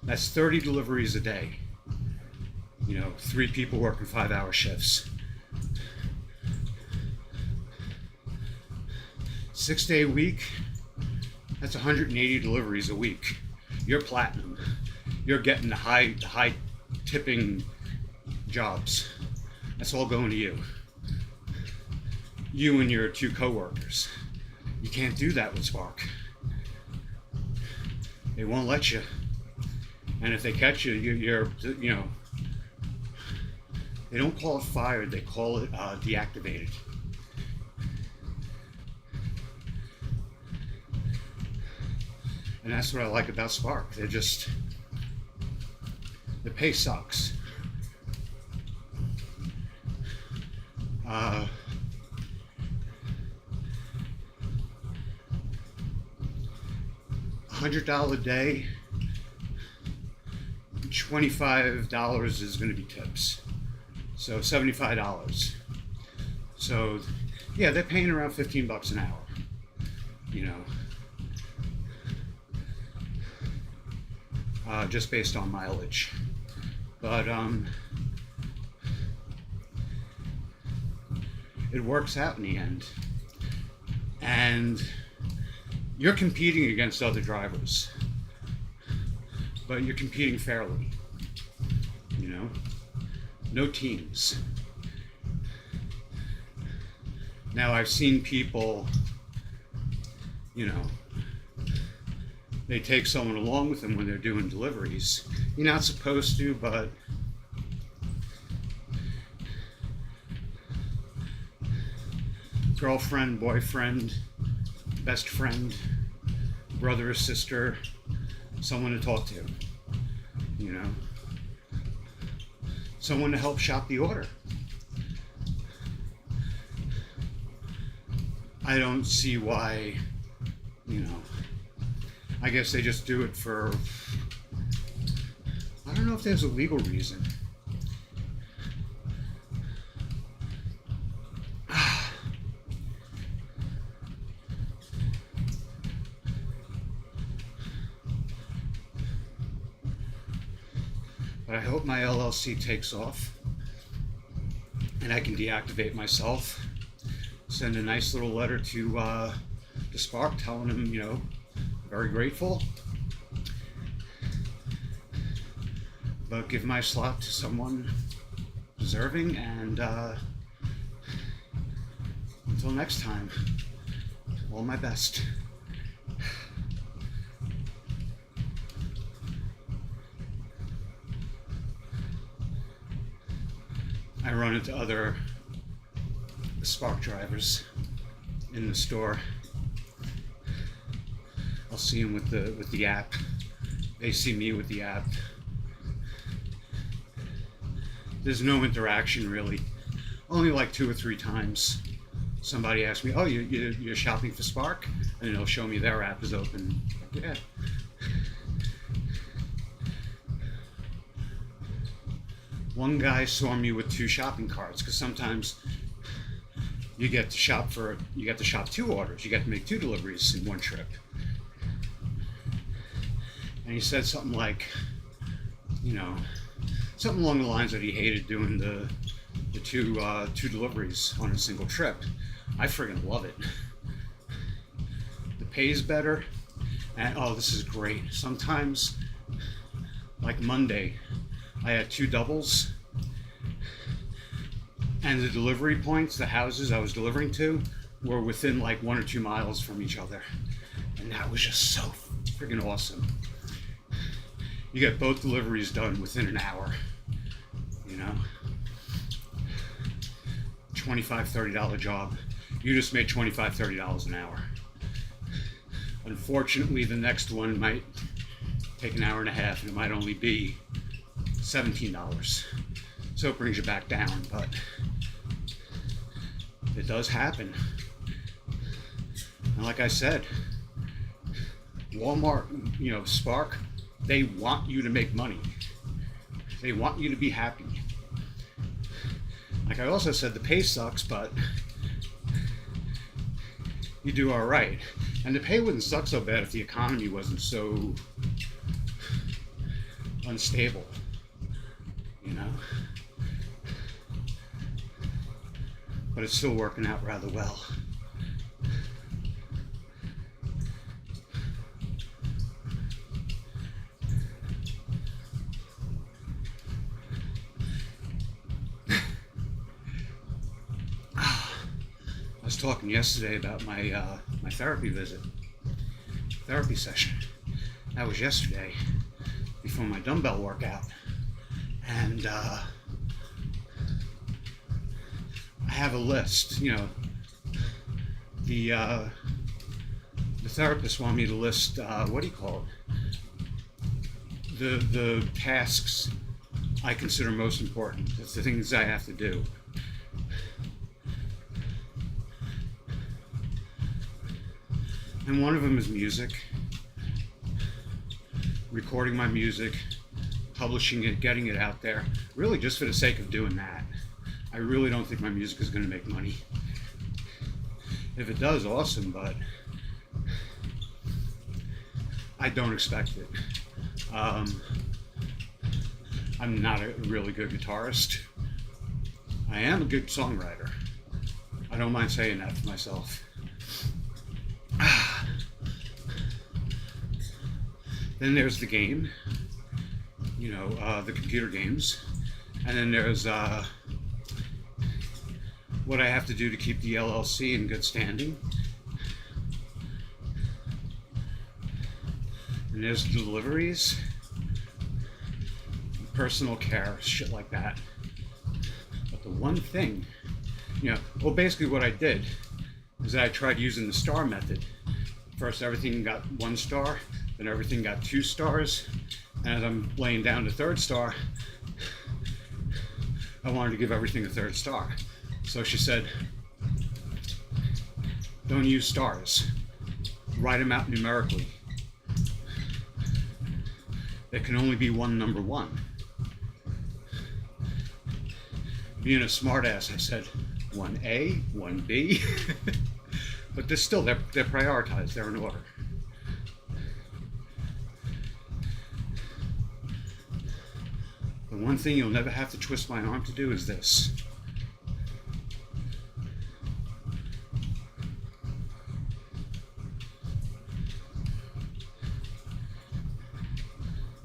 [SPEAKER 1] That's 30 deliveries a day. 3 people working 5-hour shifts. 6-day week, that's 180 deliveries a week. You're platinum. You're getting the high tipping jobs. That's all going to you. You and your 2 coworkers. You can't do that with Spark. They won't let you. And if they catch you, you're they don't call it fired, they call it deactivated. And that's what I like about Spark. The pay sucks. $100 a day, $25 is going to be tips. So $75. So yeah, they're paying around 15 bucks an hour, just based on mileage. But it works out in the end. And you're competing against other drivers, but you're competing fairly, no teams. Now I've seen people, they take someone along with them when they're doing deliveries. You're not supposed to, but girlfriend, boyfriend, best friend, brother or sister, someone to talk to, someone to help shop the order. I don't see why, you know, I guess they just do it for, I don't know if there's a legal reason. But I hope my LLC takes off and I can deactivate myself. Send a nice little letter to Spark telling him, you know, very grateful, but give my slot to someone deserving, and until next time, all my best. I run into other Spark drivers in the store. I'll see them with the app. They see me with the app. There's no interaction really. Only like 2 or 3 times somebody asks me, "Oh, you're shopping for Spark?" And they'll show me their app is open. Like, yeah. One guy saw me with 2 shopping carts, because sometimes you get to shop 2 orders. You get to make 2 deliveries in one trip. And he said something like, you know, something along the lines that he hated doing the two deliveries on a single trip. I friggin' love it. The pay's better, and oh, this is great. Sometimes, like Monday, I had 2 doubles, and the delivery points, the houses I was delivering to, were within like 1 or 2 miles from each other, and that was just so friggin' awesome. You get both deliveries done within an hour, you know? $25, $30 job. You just made $25, $30 an hour. Unfortunately, the next one might take an hour and a half, and it might only be $17. So it brings you back down, but it does happen. And like I said, Walmart, you know, Spark, they want you to make money. They want you to be happy. Like I also said, the pay sucks, but you do all right. And the pay wouldn't suck so bad if the economy wasn't so unstable, you know? But it's still working out rather well. I was talking yesterday about my my therapy session. That was yesterday, before my dumbbell workout, and I have a list. You know, the therapist wanted me to list what do you call it? The tasks I consider most important. It's the things I have to do. And one of them is music. Recording my music, publishing it, getting it out there, really just for the sake of doing that. I really don't think my music is going to make money. If it does, awesome, but I don't expect it. I'm not a really good guitarist. I am a good songwriter. I don't mind saying that for myself. Then there's the game, you know, the computer games. And then there's what I have to do to keep the LLC in good standing. And there's the deliveries, personal care, shit like that. But the one thing, you know, well, basically what I did is that I tried using the star method. First, everything got 1 star, then everything got 2 stars. And as I'm laying down the 3rd star, I wanted to give everything a 3rd star. So she said, Don't use stars. Write them out numerically. There can only be one number one. Being a smartass, I said 1A, 1B, but they're prioritized, they're in order. The one thing you'll never have to twist my arm to do is this.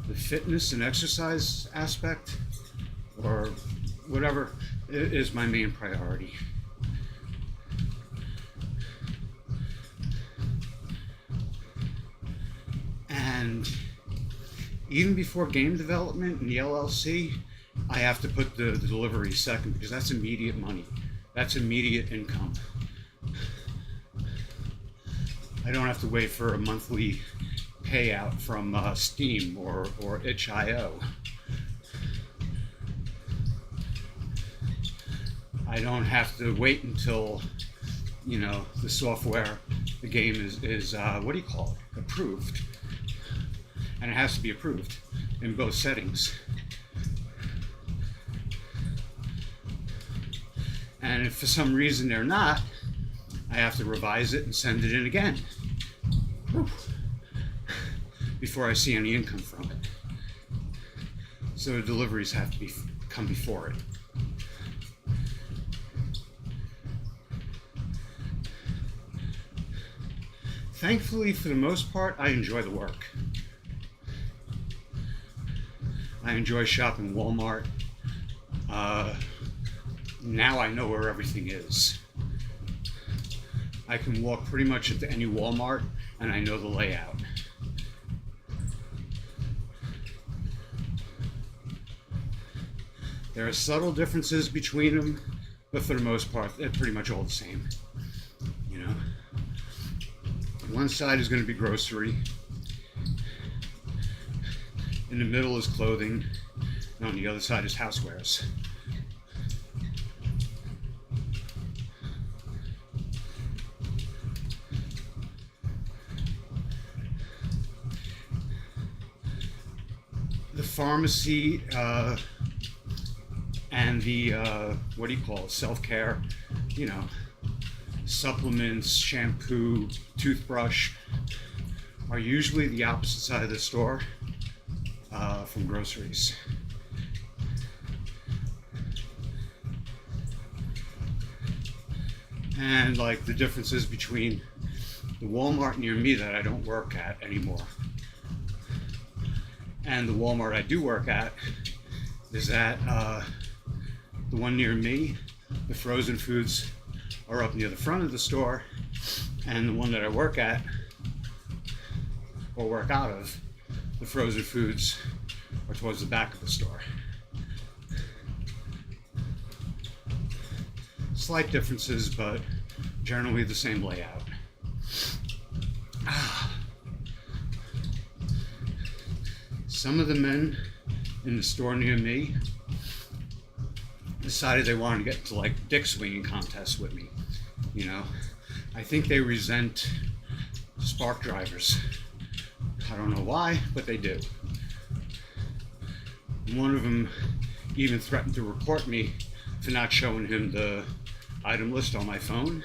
[SPEAKER 1] The fitness and exercise aspect, or whatever, is my main priority. And even before game development and the LLC, I have to put the delivery second, because that's immediate money. That's immediate income. I don't have to wait for a monthly payout from Steam or itch.io. I don't have to wait until, the software, the game is what do you call it? Approved. And it has to be approved in both settings. And if for some reason they're not, I have to revise it and send it in again. Whew. Before I see any income from it. So the deliveries have to come before it. Thankfully, for the most part, I enjoy the work. I enjoy shopping Walmart. Now I know where everything is. I can walk pretty much into any Walmart and I know the layout. There are subtle differences between them, but for the most part, they're pretty much all the same. One side is going to be grocery. In the middle is clothing. And on the other side is housewares. The pharmacy and the, what do you call it, self-care, supplements, shampoo, toothbrush are usually the opposite side of the store from groceries. And like the differences between the Walmart near me that I don't work at anymore and the Walmart I do work at is that the one near me, the frozen foods are up near the front of the store, and the one that I work at or work out of, the frozen foods are towards the back of the store. Slight differences, but generally the same layout. Some of the men in the store near me decided they wanted to get into like dick swinging contests with me. I think they resent spark drivers. I don't know why, but they do. One of them even threatened to report me for not showing him the item list on my phone,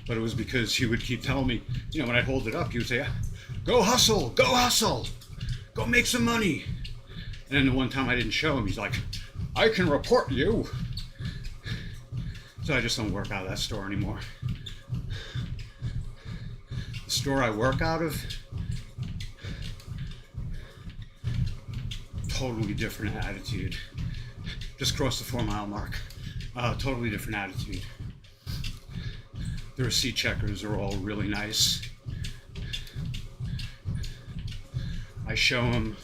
[SPEAKER 1] but it was because he would keep telling me, when I'd hold it up, he would say, go hustle, go make some money. And then the one time I didn't show him, he's like, I can report you. So I just don't work out of that store anymore. The store I work out of, totally different attitude. Just crossed the 4-mile mark. Totally different attitude. The receipt checkers are all really nice. I show them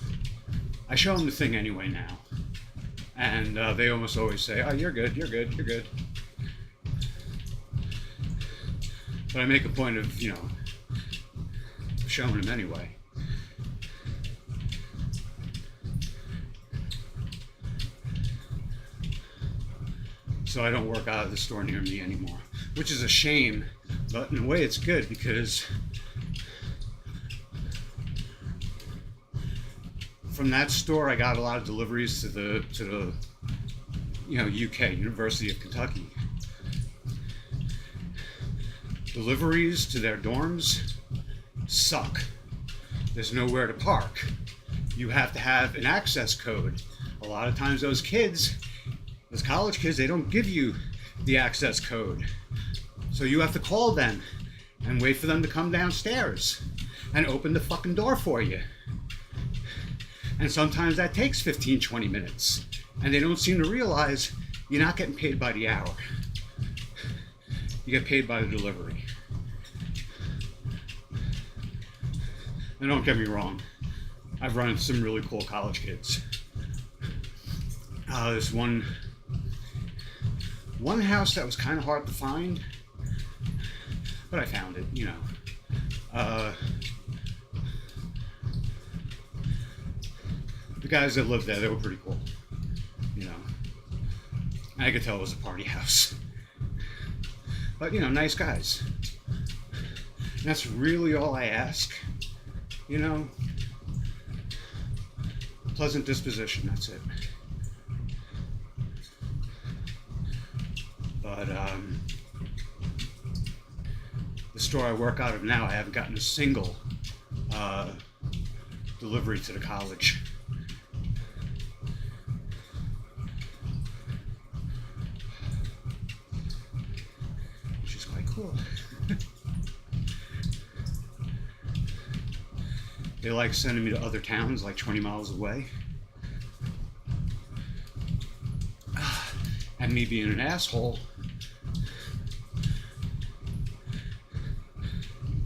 [SPEAKER 1] the thing anyway now. And they almost always say, oh, you're good. But I make a point of, showing them anyway. So I don't work out of the store near me anymore, which is a shame, But in a way, it's good because from that store, I got a lot of deliveries to the UK, University of Kentucky. Deliveries to their dorms suck. There's nowhere to park. You have to have an access code. A lot of times those college kids, they don't give you the access code. So you have to call them and wait for them to come downstairs and open the fucking door for you. And sometimes that takes 15, 20 minutes. And they don't seem to realize you're not getting paid by the hour. You get paid by the delivery. And don't get me wrong, I've run into some really cool college kids. There's one house that was kind of hard to find, but I found it, The guys that lived there, they were pretty cool, I could tell it was a party house. But, nice guys. And that's really all I ask, Pleasant disposition, that's it. But the store I work out of now, I haven't gotten a single delivery to the college. Which is quite cool. They like sending me to other towns like 20 miles away. And me being an asshole,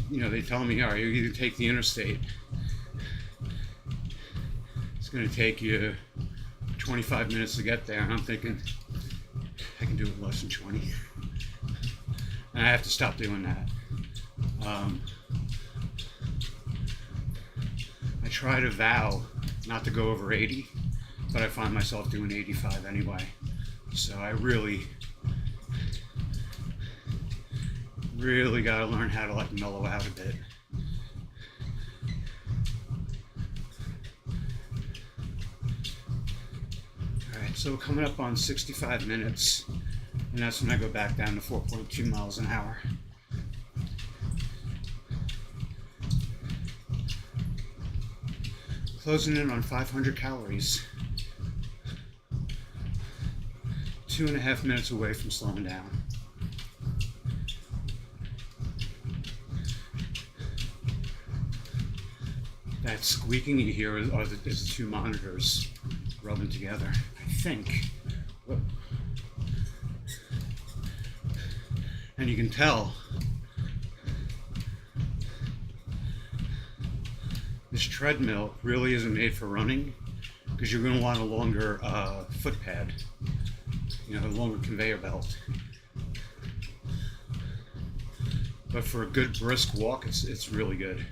[SPEAKER 1] they tell me, all right, you either take the interstate. It's going to take you 25 minutes to get there. And I'm thinking, I can do it in less than 20. And I have to stop doing that. I try to vow not to go over 80, but I find myself doing 85 anyway. So I really got to learn how to mellow out a bit. All right, so we're coming up on 65 minutes, and that's when I go back down to 4.2 miles an hour. Closing in on 500 calories. 2.5 minutes away from slowing down. That squeaking you hear is the two monitors rubbing together, I think. Whoop. And you can tell this treadmill really isn't made for running, because you're going to want a longer foot pad, a longer conveyor belt. But for a good brisk walk, it's really good.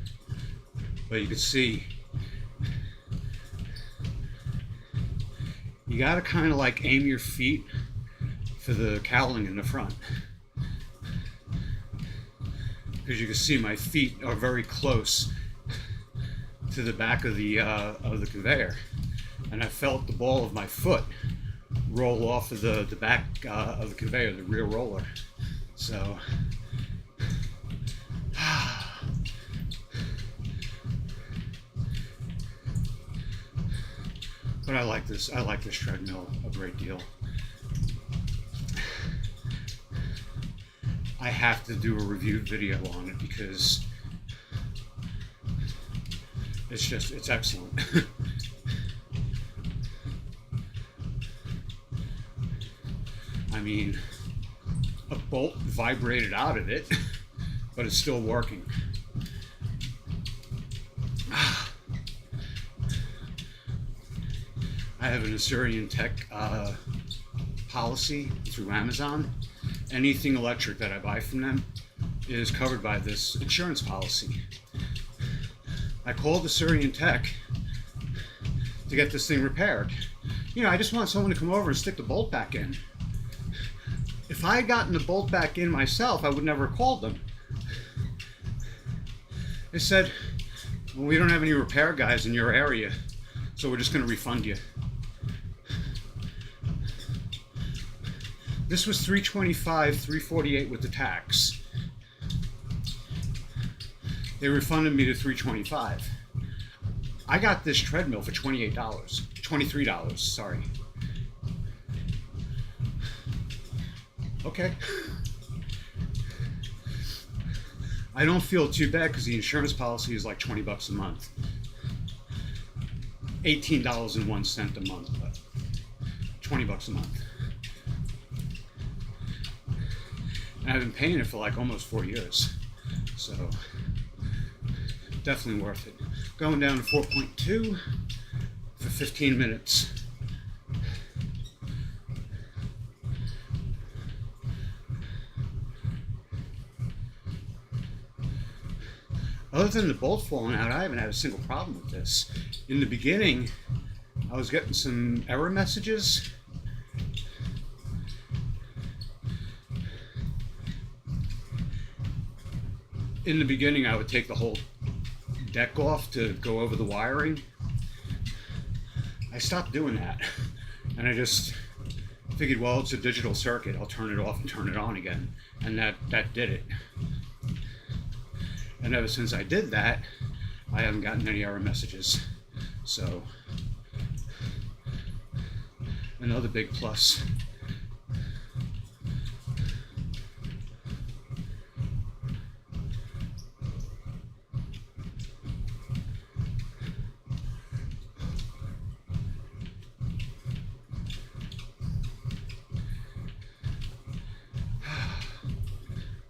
[SPEAKER 1] But you can see, you got to kind of aim your feet for the cowling in the front, because you can see my feet are very close to the back of the conveyor, and I felt the ball of my foot roll off of the back of the conveyor, the rear roller. So but I like this treadmill a great deal. I have to do a review video on it because it's excellent. I mean, a bolt vibrated out of it, but it's still working. I have an Assyrian Tech policy through Amazon. Anything electric that I buy from them is covered by this insurance policy. I called Assyrian Tech to get this thing repaired. I just want someone to come over and stick the bolt back in. If I had gotten the bolt back in myself, I would never have called them. They said, well, we don't have any repair guys in your area, so we're just going to refund you. This was $325, $348 with the tax. They refunded me to $325. I got this treadmill for $28, $23, sorry. Okay. I don't feel too bad because the insurance policy is like $20 a month. $18.01 a month, but $20 a month. And I've been paying it for like almost 4 years. So definitely worth it. Going down to 4.2 for 15 minutes. Other than the bolt falling out, I haven't had a single problem with this. In the beginning, I was getting some error messages. In the beginning, I would take the whole deck off to go over the wiring. I stopped doing that, and I just figured, well, it's a digital circuit. I'll turn it off and turn it on again, and that did it. And ever since I did that, I haven't gotten any error messages. So, another big plus.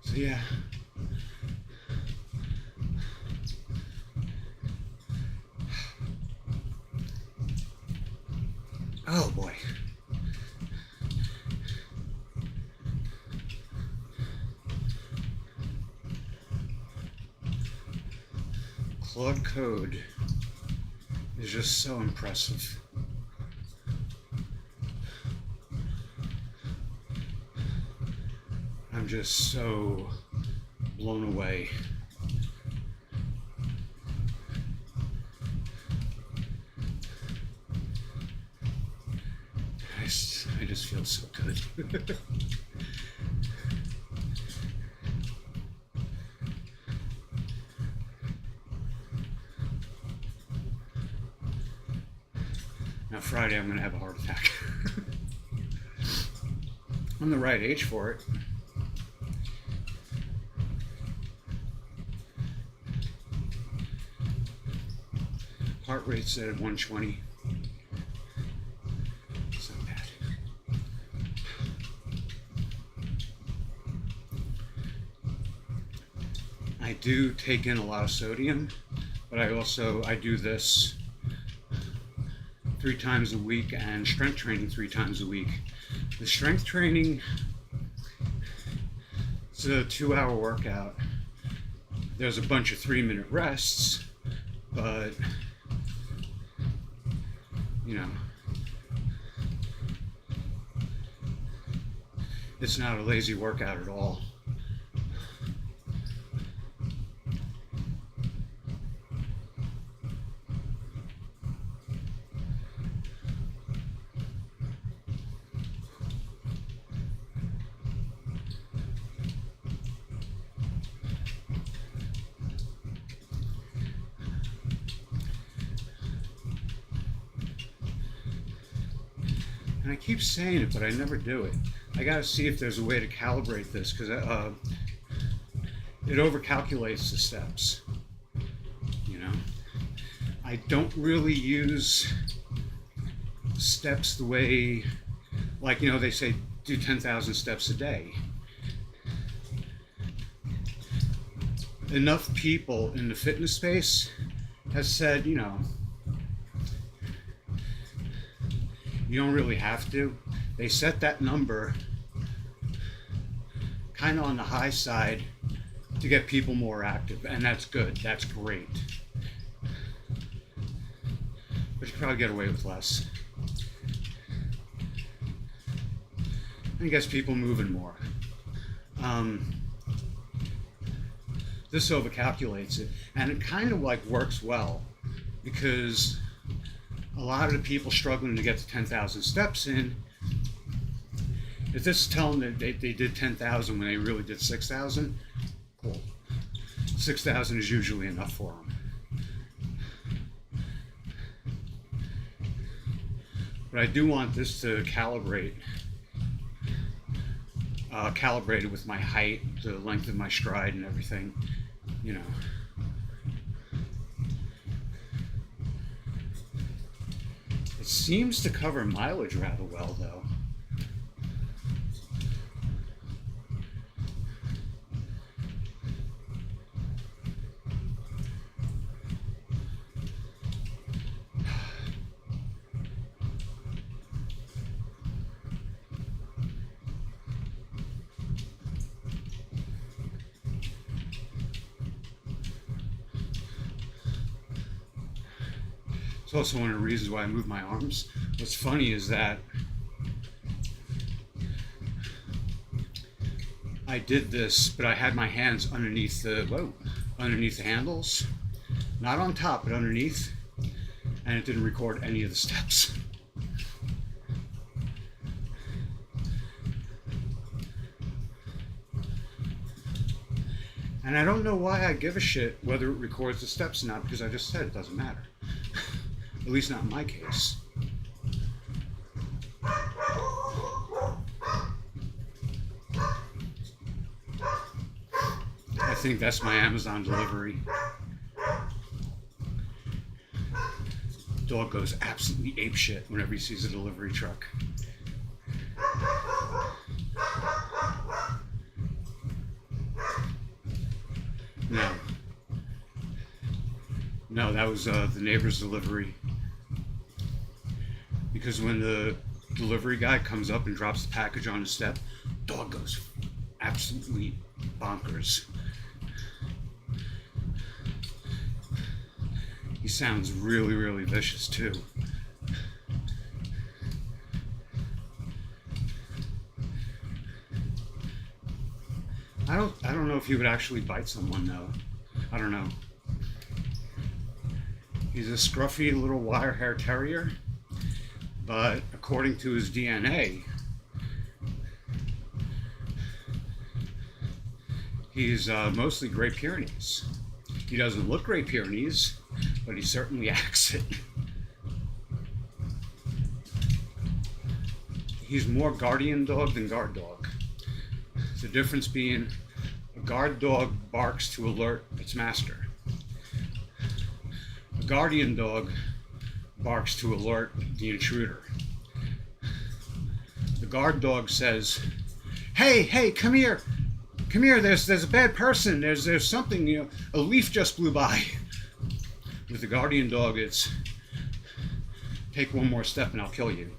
[SPEAKER 1] So yeah. Oh boy. Claude Code is just so impressive. I'm just so blown away. I just feel so good. Now Friday I'm going to have a heart attack. I'm the right age for it. Heart rate set at 120. It's not bad. I do take in a lot of sodium, but I do this 3 times a week and strength training 3 times a week. The strength training, it's a 2-hour workout. There's a bunch of 3-minute rests, but you know, it's not a lazy workout at all. And I keep saying it, but I never do it. I gotta see if there's a way to calibrate this, because it overcalculates the steps. You know, I don't really use steps the way, like, you know, they say do 10,000 steps a day. Enough people in the fitness space has said, you know, you don't really have to. They set that number kind of on the high side to get people more active, and that's good. That's great. But you can probably get away with less. I guess people moving more. This overcalculates it, and it kind of like works well because a lot of the people struggling to get to 10,000 steps in, if this is telling them they did 10,000 when they really did 6,000, cool. 6,000 is usually enough for them. But I do want this to calibrate calibrated with my height, the length of my stride and everything, you know. It seems to cover mileage rather well though. It's also one of the reasons why I move my arms. What's funny is that I did this, but I had my hands underneath the handles, not on top, but underneath, and it didn't record any of the steps. And I don't know why I give a shit whether it records the steps or not, because I just said it doesn't matter. At least not in my case. I think that's my Amazon delivery. Dog goes absolutely apeshit whenever he sees a delivery truck. No, that was the neighbor's delivery. Because when the delivery guy comes up and drops the package on the step, dog goes absolutely bonkers. He sounds really, really vicious too. I don't know if he would actually bite someone though. I don't know. He's a scruffy little wire hair terrier, but according to his DNA, he's mostly Great Pyrenees. He doesn't look Great Pyrenees, but he certainly acts it. He's more guardian dog than guard dog. The difference being a guard dog barks to alert its master. A guardian dog barks to alert the intruder. The guard dog says, hey, come here, there's a bad person, there's something, you know, a leaf just blew by. With the guardian dog, it's, take one more step and I'll kill you.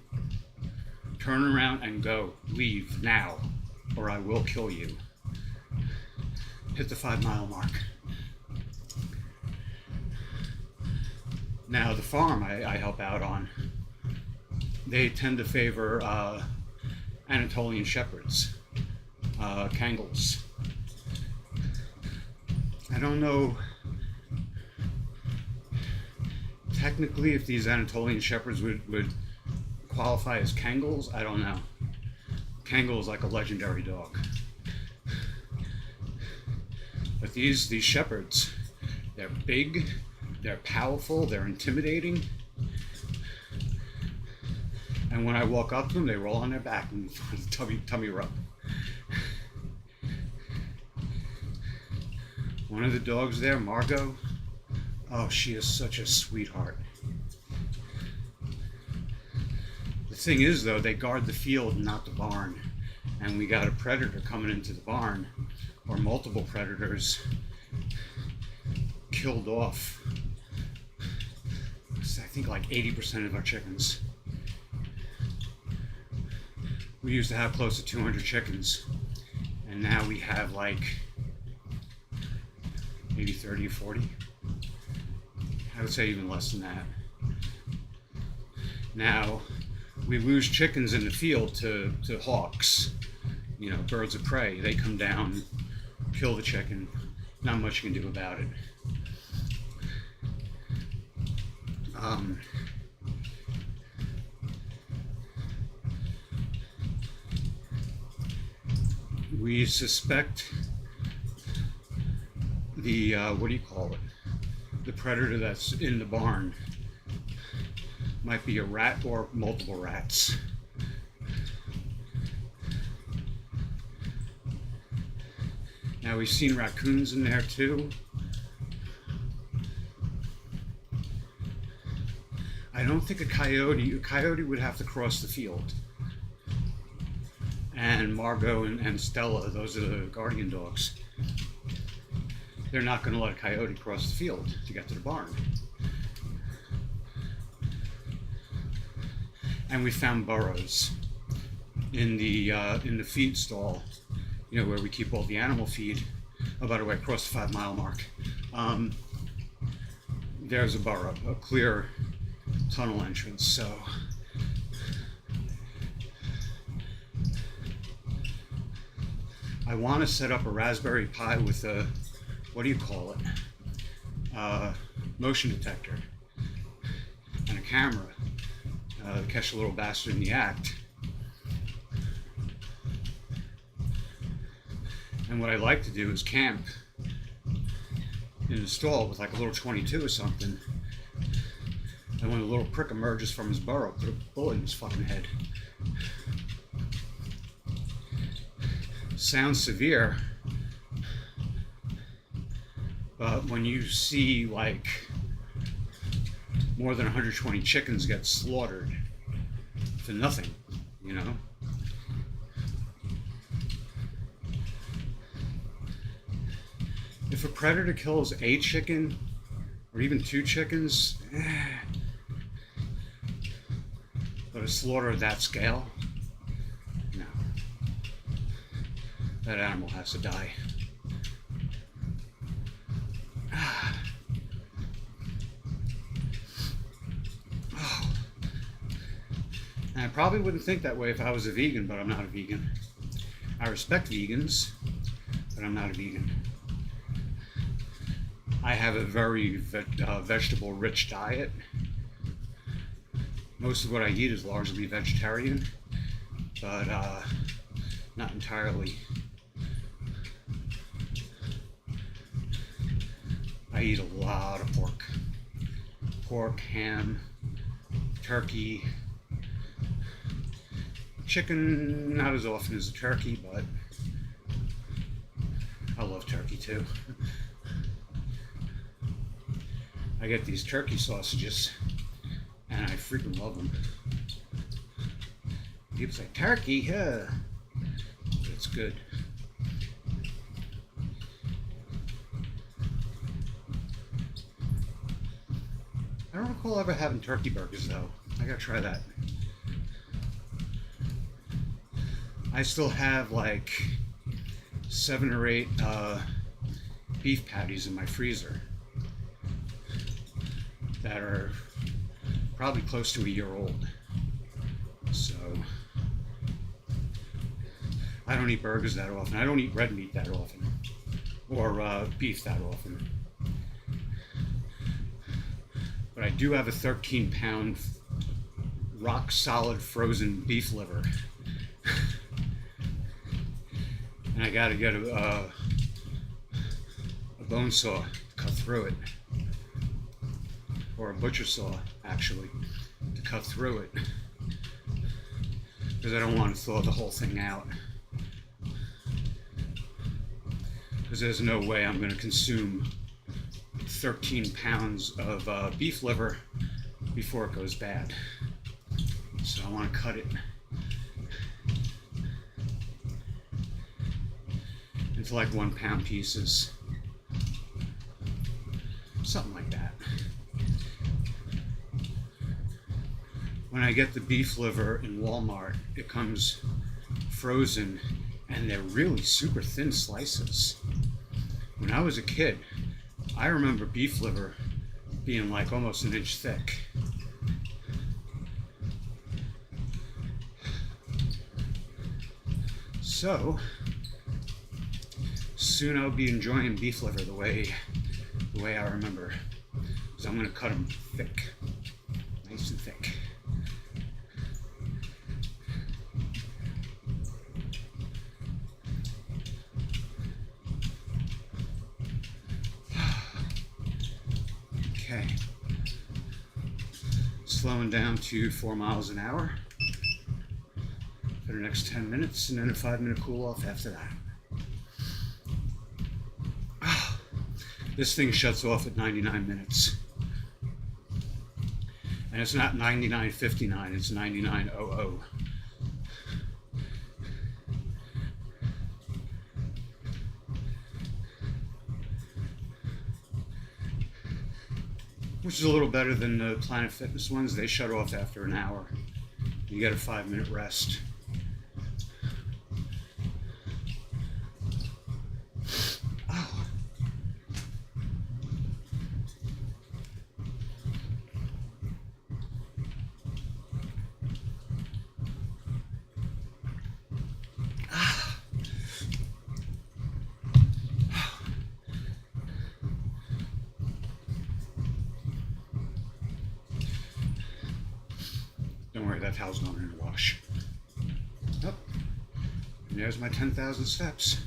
[SPEAKER 1] Turn around and go, leave now, or I will kill you. Hit the 5-mile mark. Now the farm I help out on, they tend to favor Anatolian Shepherds, Kangles. I don't know technically if these Anatolian Shepherds would qualify as Kangles. I don't know. Kangal is like a legendary dog. But these Shepherds, they're big, they're powerful, they're intimidating. And when I walk up to them, they roll on their back and tummy rub. One of the dogs there, Margot, oh, she is such a sweetheart. The thing is, though, they guard the field, not the barn. And we got a predator coming into the barn, or multiple predators killed off, I think, like 80% of our chickens. We used to have close to 200 chickens, and now we have like maybe 30 or 40. I would say even less than that. Now, we lose chickens in the field to hawks, you know, birds of prey. They come down, kill the chicken, not much you can do about it. We suspect the, what do you call it? The predator that's in the barn might be a rat or multiple rats. Now we've seen raccoons in there too. I don't think a coyote would have to cross the field. And Margot and Stella, those are the guardian dogs. They're not going to let a coyote cross the field to get to the barn. And we found burrows in the feed stall, you know, where we keep all the animal feed. Oh, by the way, across the 5 mile mark. There's a burrow, a clear tunnel entrance. So I want to set up a Raspberry Pi with a, what do you call it? Motion detector and a camera to catch a little bastard in the act. And what I like to do is camp in the stall with like a little 22 or something. And when the little prick emerges from his burrow, put a bullet in his fucking head. Sounds severe, but when you see like more than 120 chickens get slaughtered for nothing, you know? If a predator kills a chicken, or even 2 chickens, but a slaughter of that scale, no. That animal has to die. Oh. And I probably wouldn't think that way if I was a vegan, but I'm not a vegan. I respect vegans, but I'm not a vegan. I have a very vegetable-rich diet. Most of what I eat is largely vegetarian, but not entirely. I eat a lot of pork. Pork, ham, turkey, chicken, not as often as a turkey, but I love turkey too. I get these turkey sausages, and I freaking love them. People say, turkey, huh? But it's good. I don't recall ever having turkey burgers, though. I gotta try that. I still have like 7 or 8 beef patties in my freezer that are probably close to a year old. So I don't eat burgers that often. I don't eat red meat that often, or beef that often. But I do have a 13-pound rock solid frozen beef liver. And I gotta get a bone saw to cut through it. Or a butcher saw, actually, to cut through it. Because I don't want to thaw the whole thing out. Because there's no way I'm going to consume 13 pounds of beef liver before it goes bad. So I want to cut it into like 1 pound pieces. Something like that. When I get the beef liver in Walmart, it comes frozen, and they're really super thin slices. When I was a kid, I remember beef liver being like almost 1 inch thick. soon I'll be enjoying beef liver the way I remember. So I'm gonna cut them thick, nice and thick. Okay, slowing down to 4 miles an hour for the next 10 minutes, and then a 5-minute cool off after that. This thing shuts off at 99 minutes. And it's not 99.59, it's 99.00. Which is a little better than the Planet Fitness ones. They shut off after an hour. You get a 5-minute rest. Oh. Don't worry, that towel's going in the wash. Oh, and there's my 10,000 steps.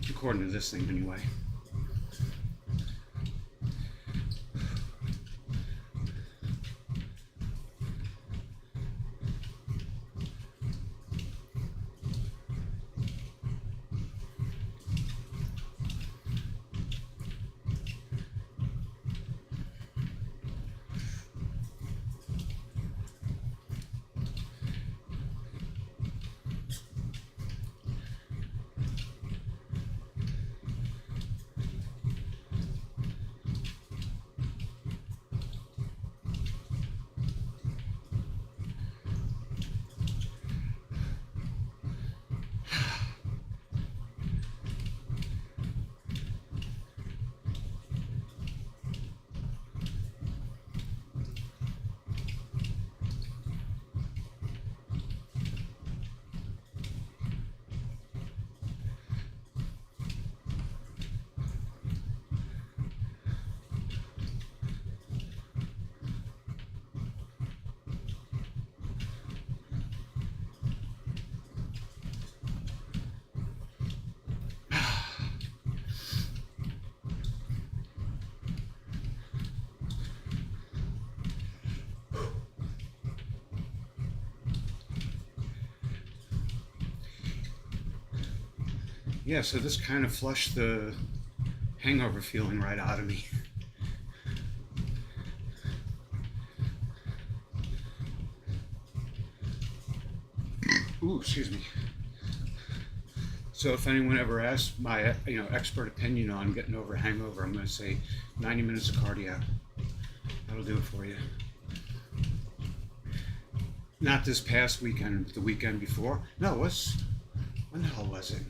[SPEAKER 1] According to this thing, anyway. Yeah, so this kind of flushed the hangover feeling right out of me. Ooh, excuse me. So if anyone ever asks my expert opinion on getting over a hangover, I'm going to say 90 minutes of cardio. That'll do it for you. Not this past weekend, but the weekend before. No, when the hell was it?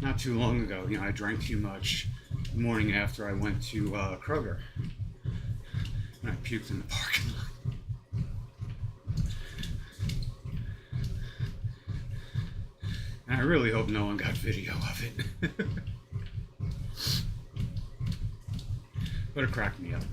[SPEAKER 1] Not too long ago. I drank too much the morning after I went to Kroger. And I puked in the parking lot. And I really hope no one got video of it. But it cracked me up.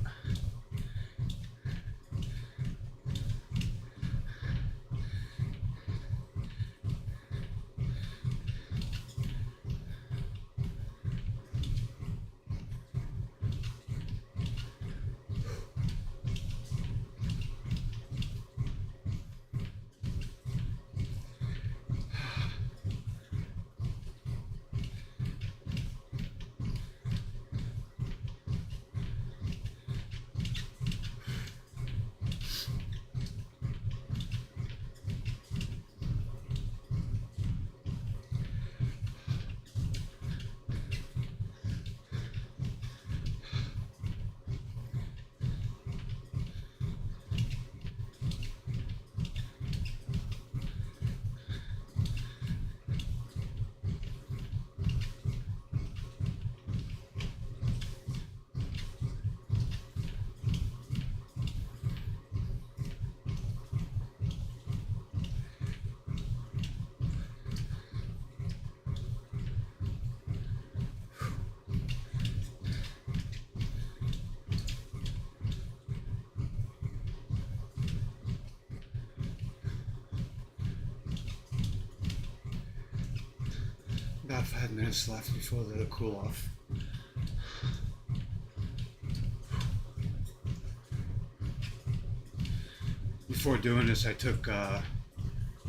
[SPEAKER 1] About 5 minutes left before the cool off. Before doing this, I took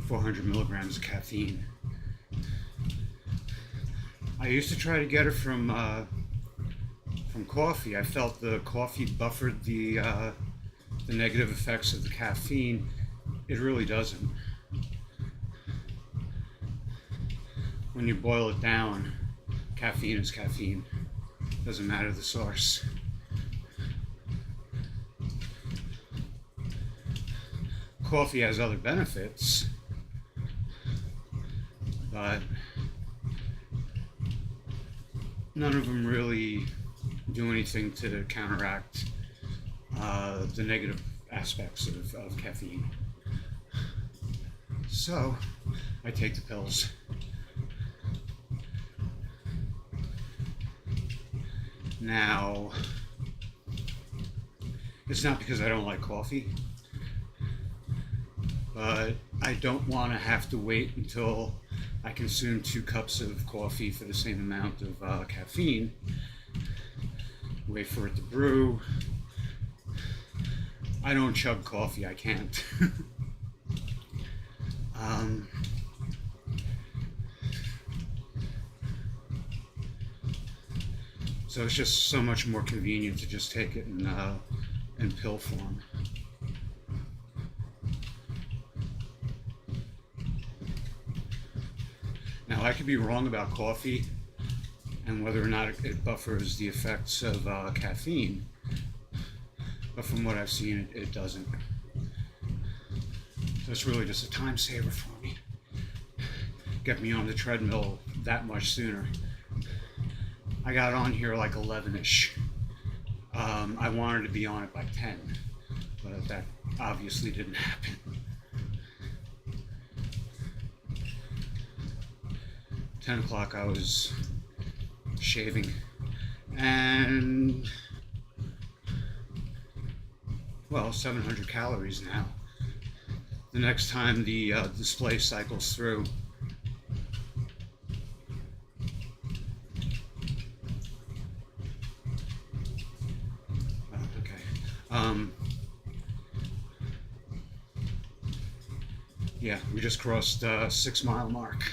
[SPEAKER 1] 400 milligrams of caffeine. I used to try to get it from coffee. I felt the coffee buffered the negative effects of the caffeine. It really doesn't. When you boil it down, caffeine is caffeine. Doesn't matter the source. Coffee has other benefits, but none of them really do anything to counteract the negative aspects of caffeine. So I take the pills. Now, it's not because I don't like coffee, but I don't want to have to wait until I consume 2 cups of coffee for the same amount of caffeine. Wait for it to brew. I don't chug coffee, I can't. So it's just so much more convenient to just take it in pill form. Now, I could be wrong about coffee and whether or not it buffers the effects of caffeine, but from what I've seen, it doesn't. So it's really just a time saver for me. Get me on the treadmill that much sooner. I got on here like 11-ish. I wanted to be on it by 10, but that obviously didn't happen. At 10 o'clock I was shaving, and well, 700 calories now. The next time the display cycles through, yeah, we just crossed 6 mile mark.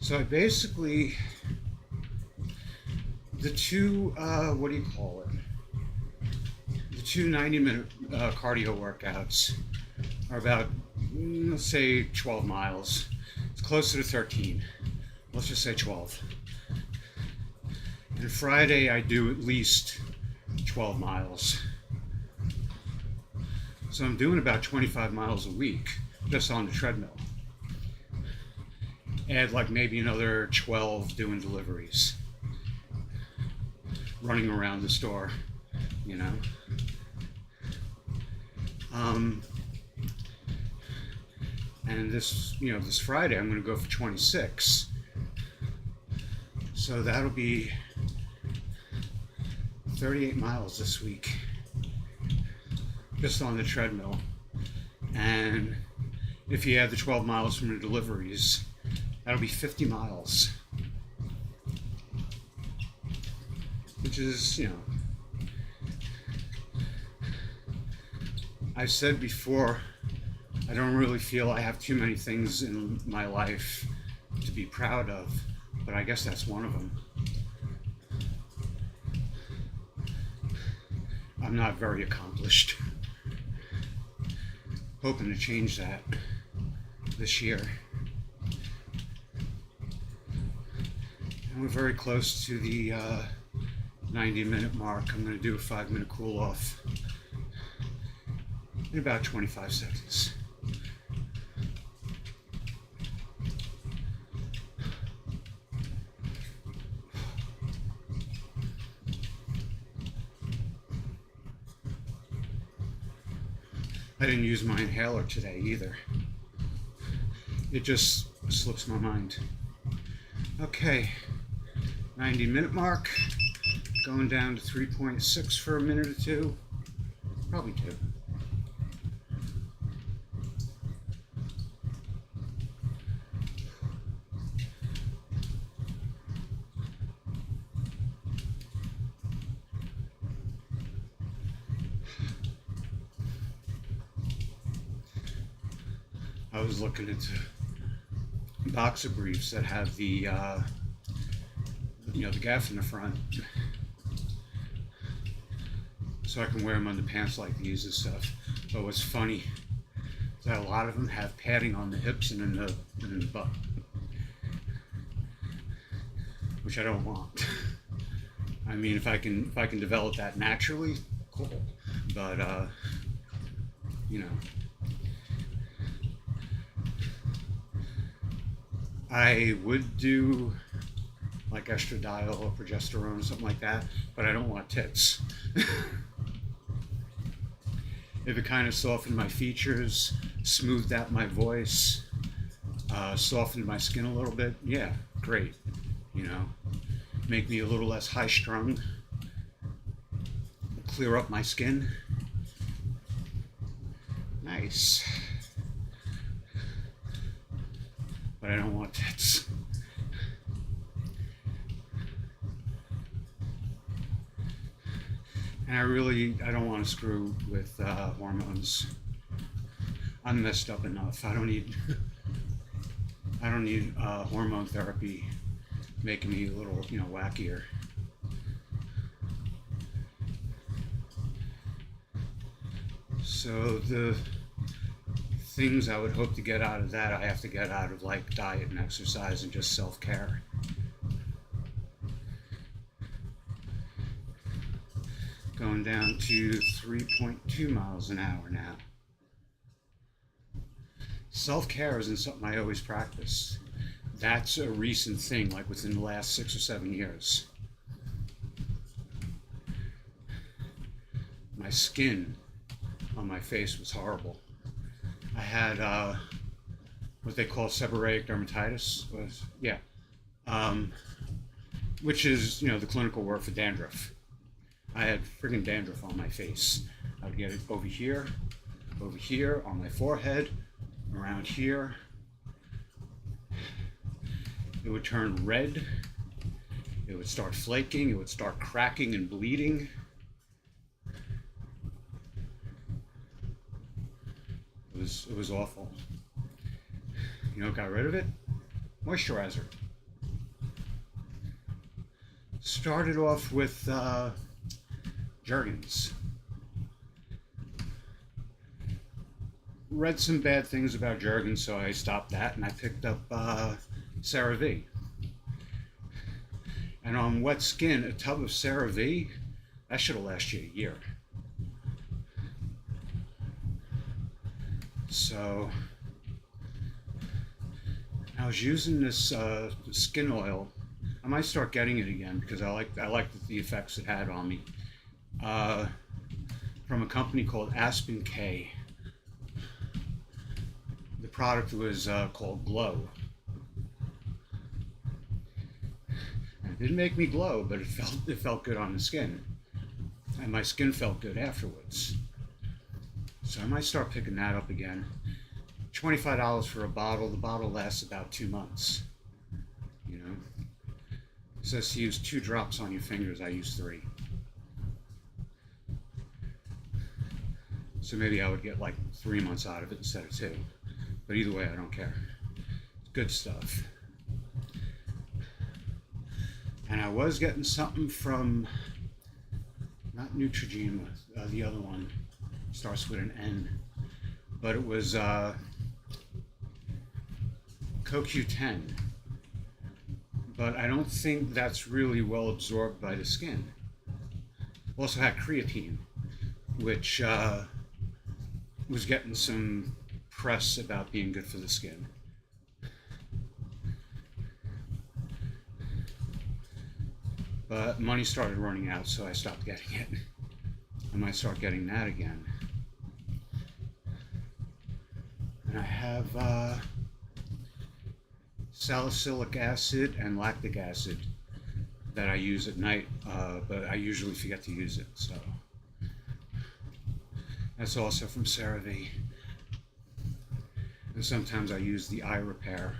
[SPEAKER 1] So I basically, the two, what do you call it? The two 90-minute cardio workouts are about, let's say, 12 miles. It's closer to 13. Let's just say 12. And Friday I do at least 12 miles. So I'm doing about 25 miles a week just on the treadmill. Add like maybe another 12 doing deliveries. Running around the store, you know. And this Friday I'm going to go for 26. So that'll be 38 miles this week, just on the treadmill. And if you add the 12 miles from the deliveries, that'll be 50 miles. Which is, I said before, I don't really feel I have too many things in my life to be proud of, but I guess that's one of them. I'm not very accomplished. Hoping to change that this year. And we're very close to the 90-minute mark. I'm going to do a 5-minute cool off in about 25 seconds. I didn't use my inhaler today either. It just slips my mind. Okay, 90-minute mark. Going down to 3.6 for a minute or two. Probably two. I was looking into boxer briefs that have the the gaff in the front, so I can wear them under pants like these and stuff. But what's funny is that a lot of them have padding on the hips and in the butt, which I don't want. I mean, if I can develop that naturally, cool. But I would do like estradiol or progesterone or something like that, but I don't want tits. If it kind of softened my features, smoothed out my voice, softened my skin a little bit, yeah, great. Make me a little less high strung, clear up my skin. Nice. But I don't want tits. And I don't want to screw with hormones. I'm messed up enough. I don't need hormone therapy making me a little, wackier. So the things I would hope to get out of that, I have to get out of like diet and exercise and just self-care. Going down to 3.2 miles an hour now. Self-care isn't something I always practice. That's a recent thing, like within the last 6 or 7 years. My skin on my face was horrible. I had what they call seborrheic dermatitis, which is the clinical word for dandruff. I had friggin' dandruff on my face. I would get it over here, on my forehead, around here. It would turn red. It would start flaking. It would start cracking and bleeding. It was awful. Got rid of it? Moisturizer. Started off with Jergens. Read some bad things about Jergens, so I stopped that and I picked up CeraVe. And on wet skin, a tub of CeraVe, that should have lasted you a year. So I was using this skin oil. I might start getting it again because I liked the effects it had on me. From a company called Aspen K. The product was called Glow. And it didn't make me glow, but it felt good on the skin, and my skin felt good afterwards. So I might start picking that up again. $25 for a bottle. The bottle lasts about 2 months. It says to use 2 drops on your fingers. I use 3. So maybe I would get like 3 months out of it instead of 2. But either way, I don't care. It's good stuff. And I was getting something from, not Neutrogena, the other one. Starts with an N. But it was CoQ10. But I don't think that's really well absorbed by the skin. Also had creatine, which was getting some press about being good for the skin. But money started running out, so I stopped getting it. I might start getting that again. And I have salicylic acid and lactic acid that I use at night, but I usually forget to use it. So that's also from CeraVe. And sometimes I use the eye repair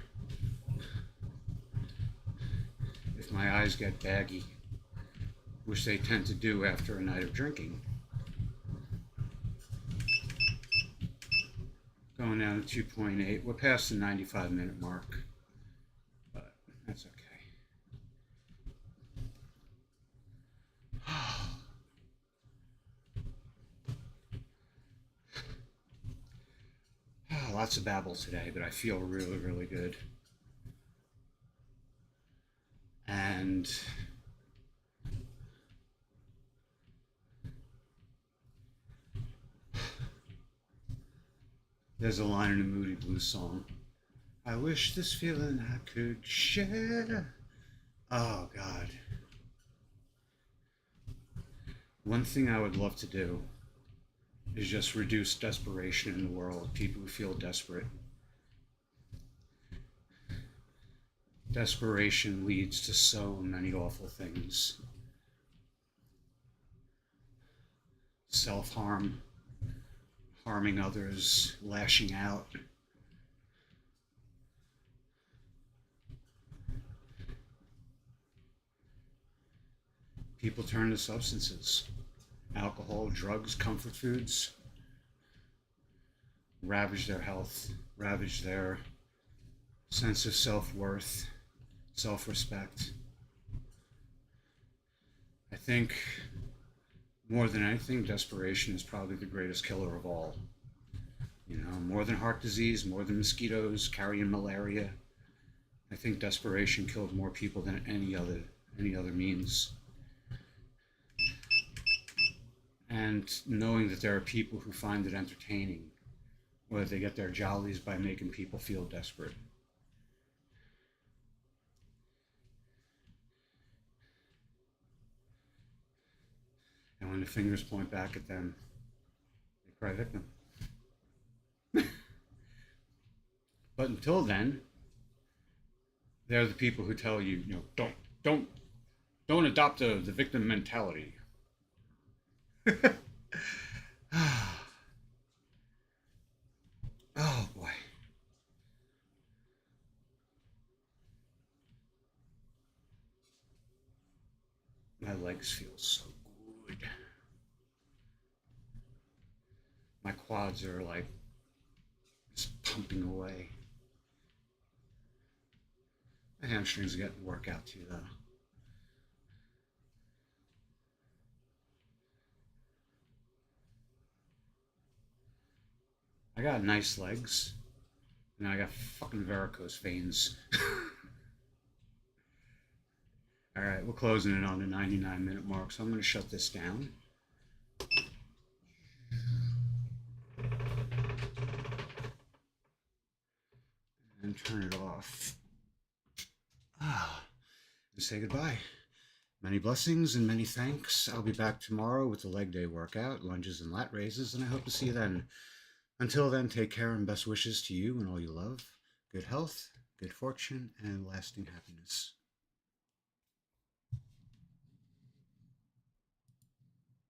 [SPEAKER 1] if my eyes get baggy, which they tend to do after a night of drinking. Going down to 2.8. We're past the 95-minute mark, but that's okay. Lots of babble today, but I feel really, really good. And there's a line in a Moody Blues song. I wish this feeling I could share. Oh, God. One thing I would love to do is just reduce desperation in the world. People who feel desperate. Desperation leads to so many awful things. Self-harm, harming others, lashing out. People turn to substances, alcohol, drugs, comfort foods, ravage their health, ravage their sense of self-worth, self-respect. I think more than anything, desperation is probably the greatest killer of all. You know, more than heart disease, more than mosquitoes carrying malaria. I think desperation killed more people than any other means. And knowing that there are people who find it entertaining, or that they get their jollies by making people feel desperate. And when the fingers point back at them, they cry victim. But until then, they're the people who tell you, don't don't adopt the victim mentality. Oh boy. My legs feel so good. My quads are like just pumping away. My hamstrings are getting work out too, though. I got nice legs, and I got fucking varicose veins. All right, we're closing in on the 99-minute mark, so I'm going to shut this down. And turn it off. And say goodbye. Many blessings and many thanks. I'll be back tomorrow with the leg day workout, lunges and lat raises, and I hope to see you then. Until then, take care and best wishes to you and all you love. Good health, good fortune, and lasting happiness.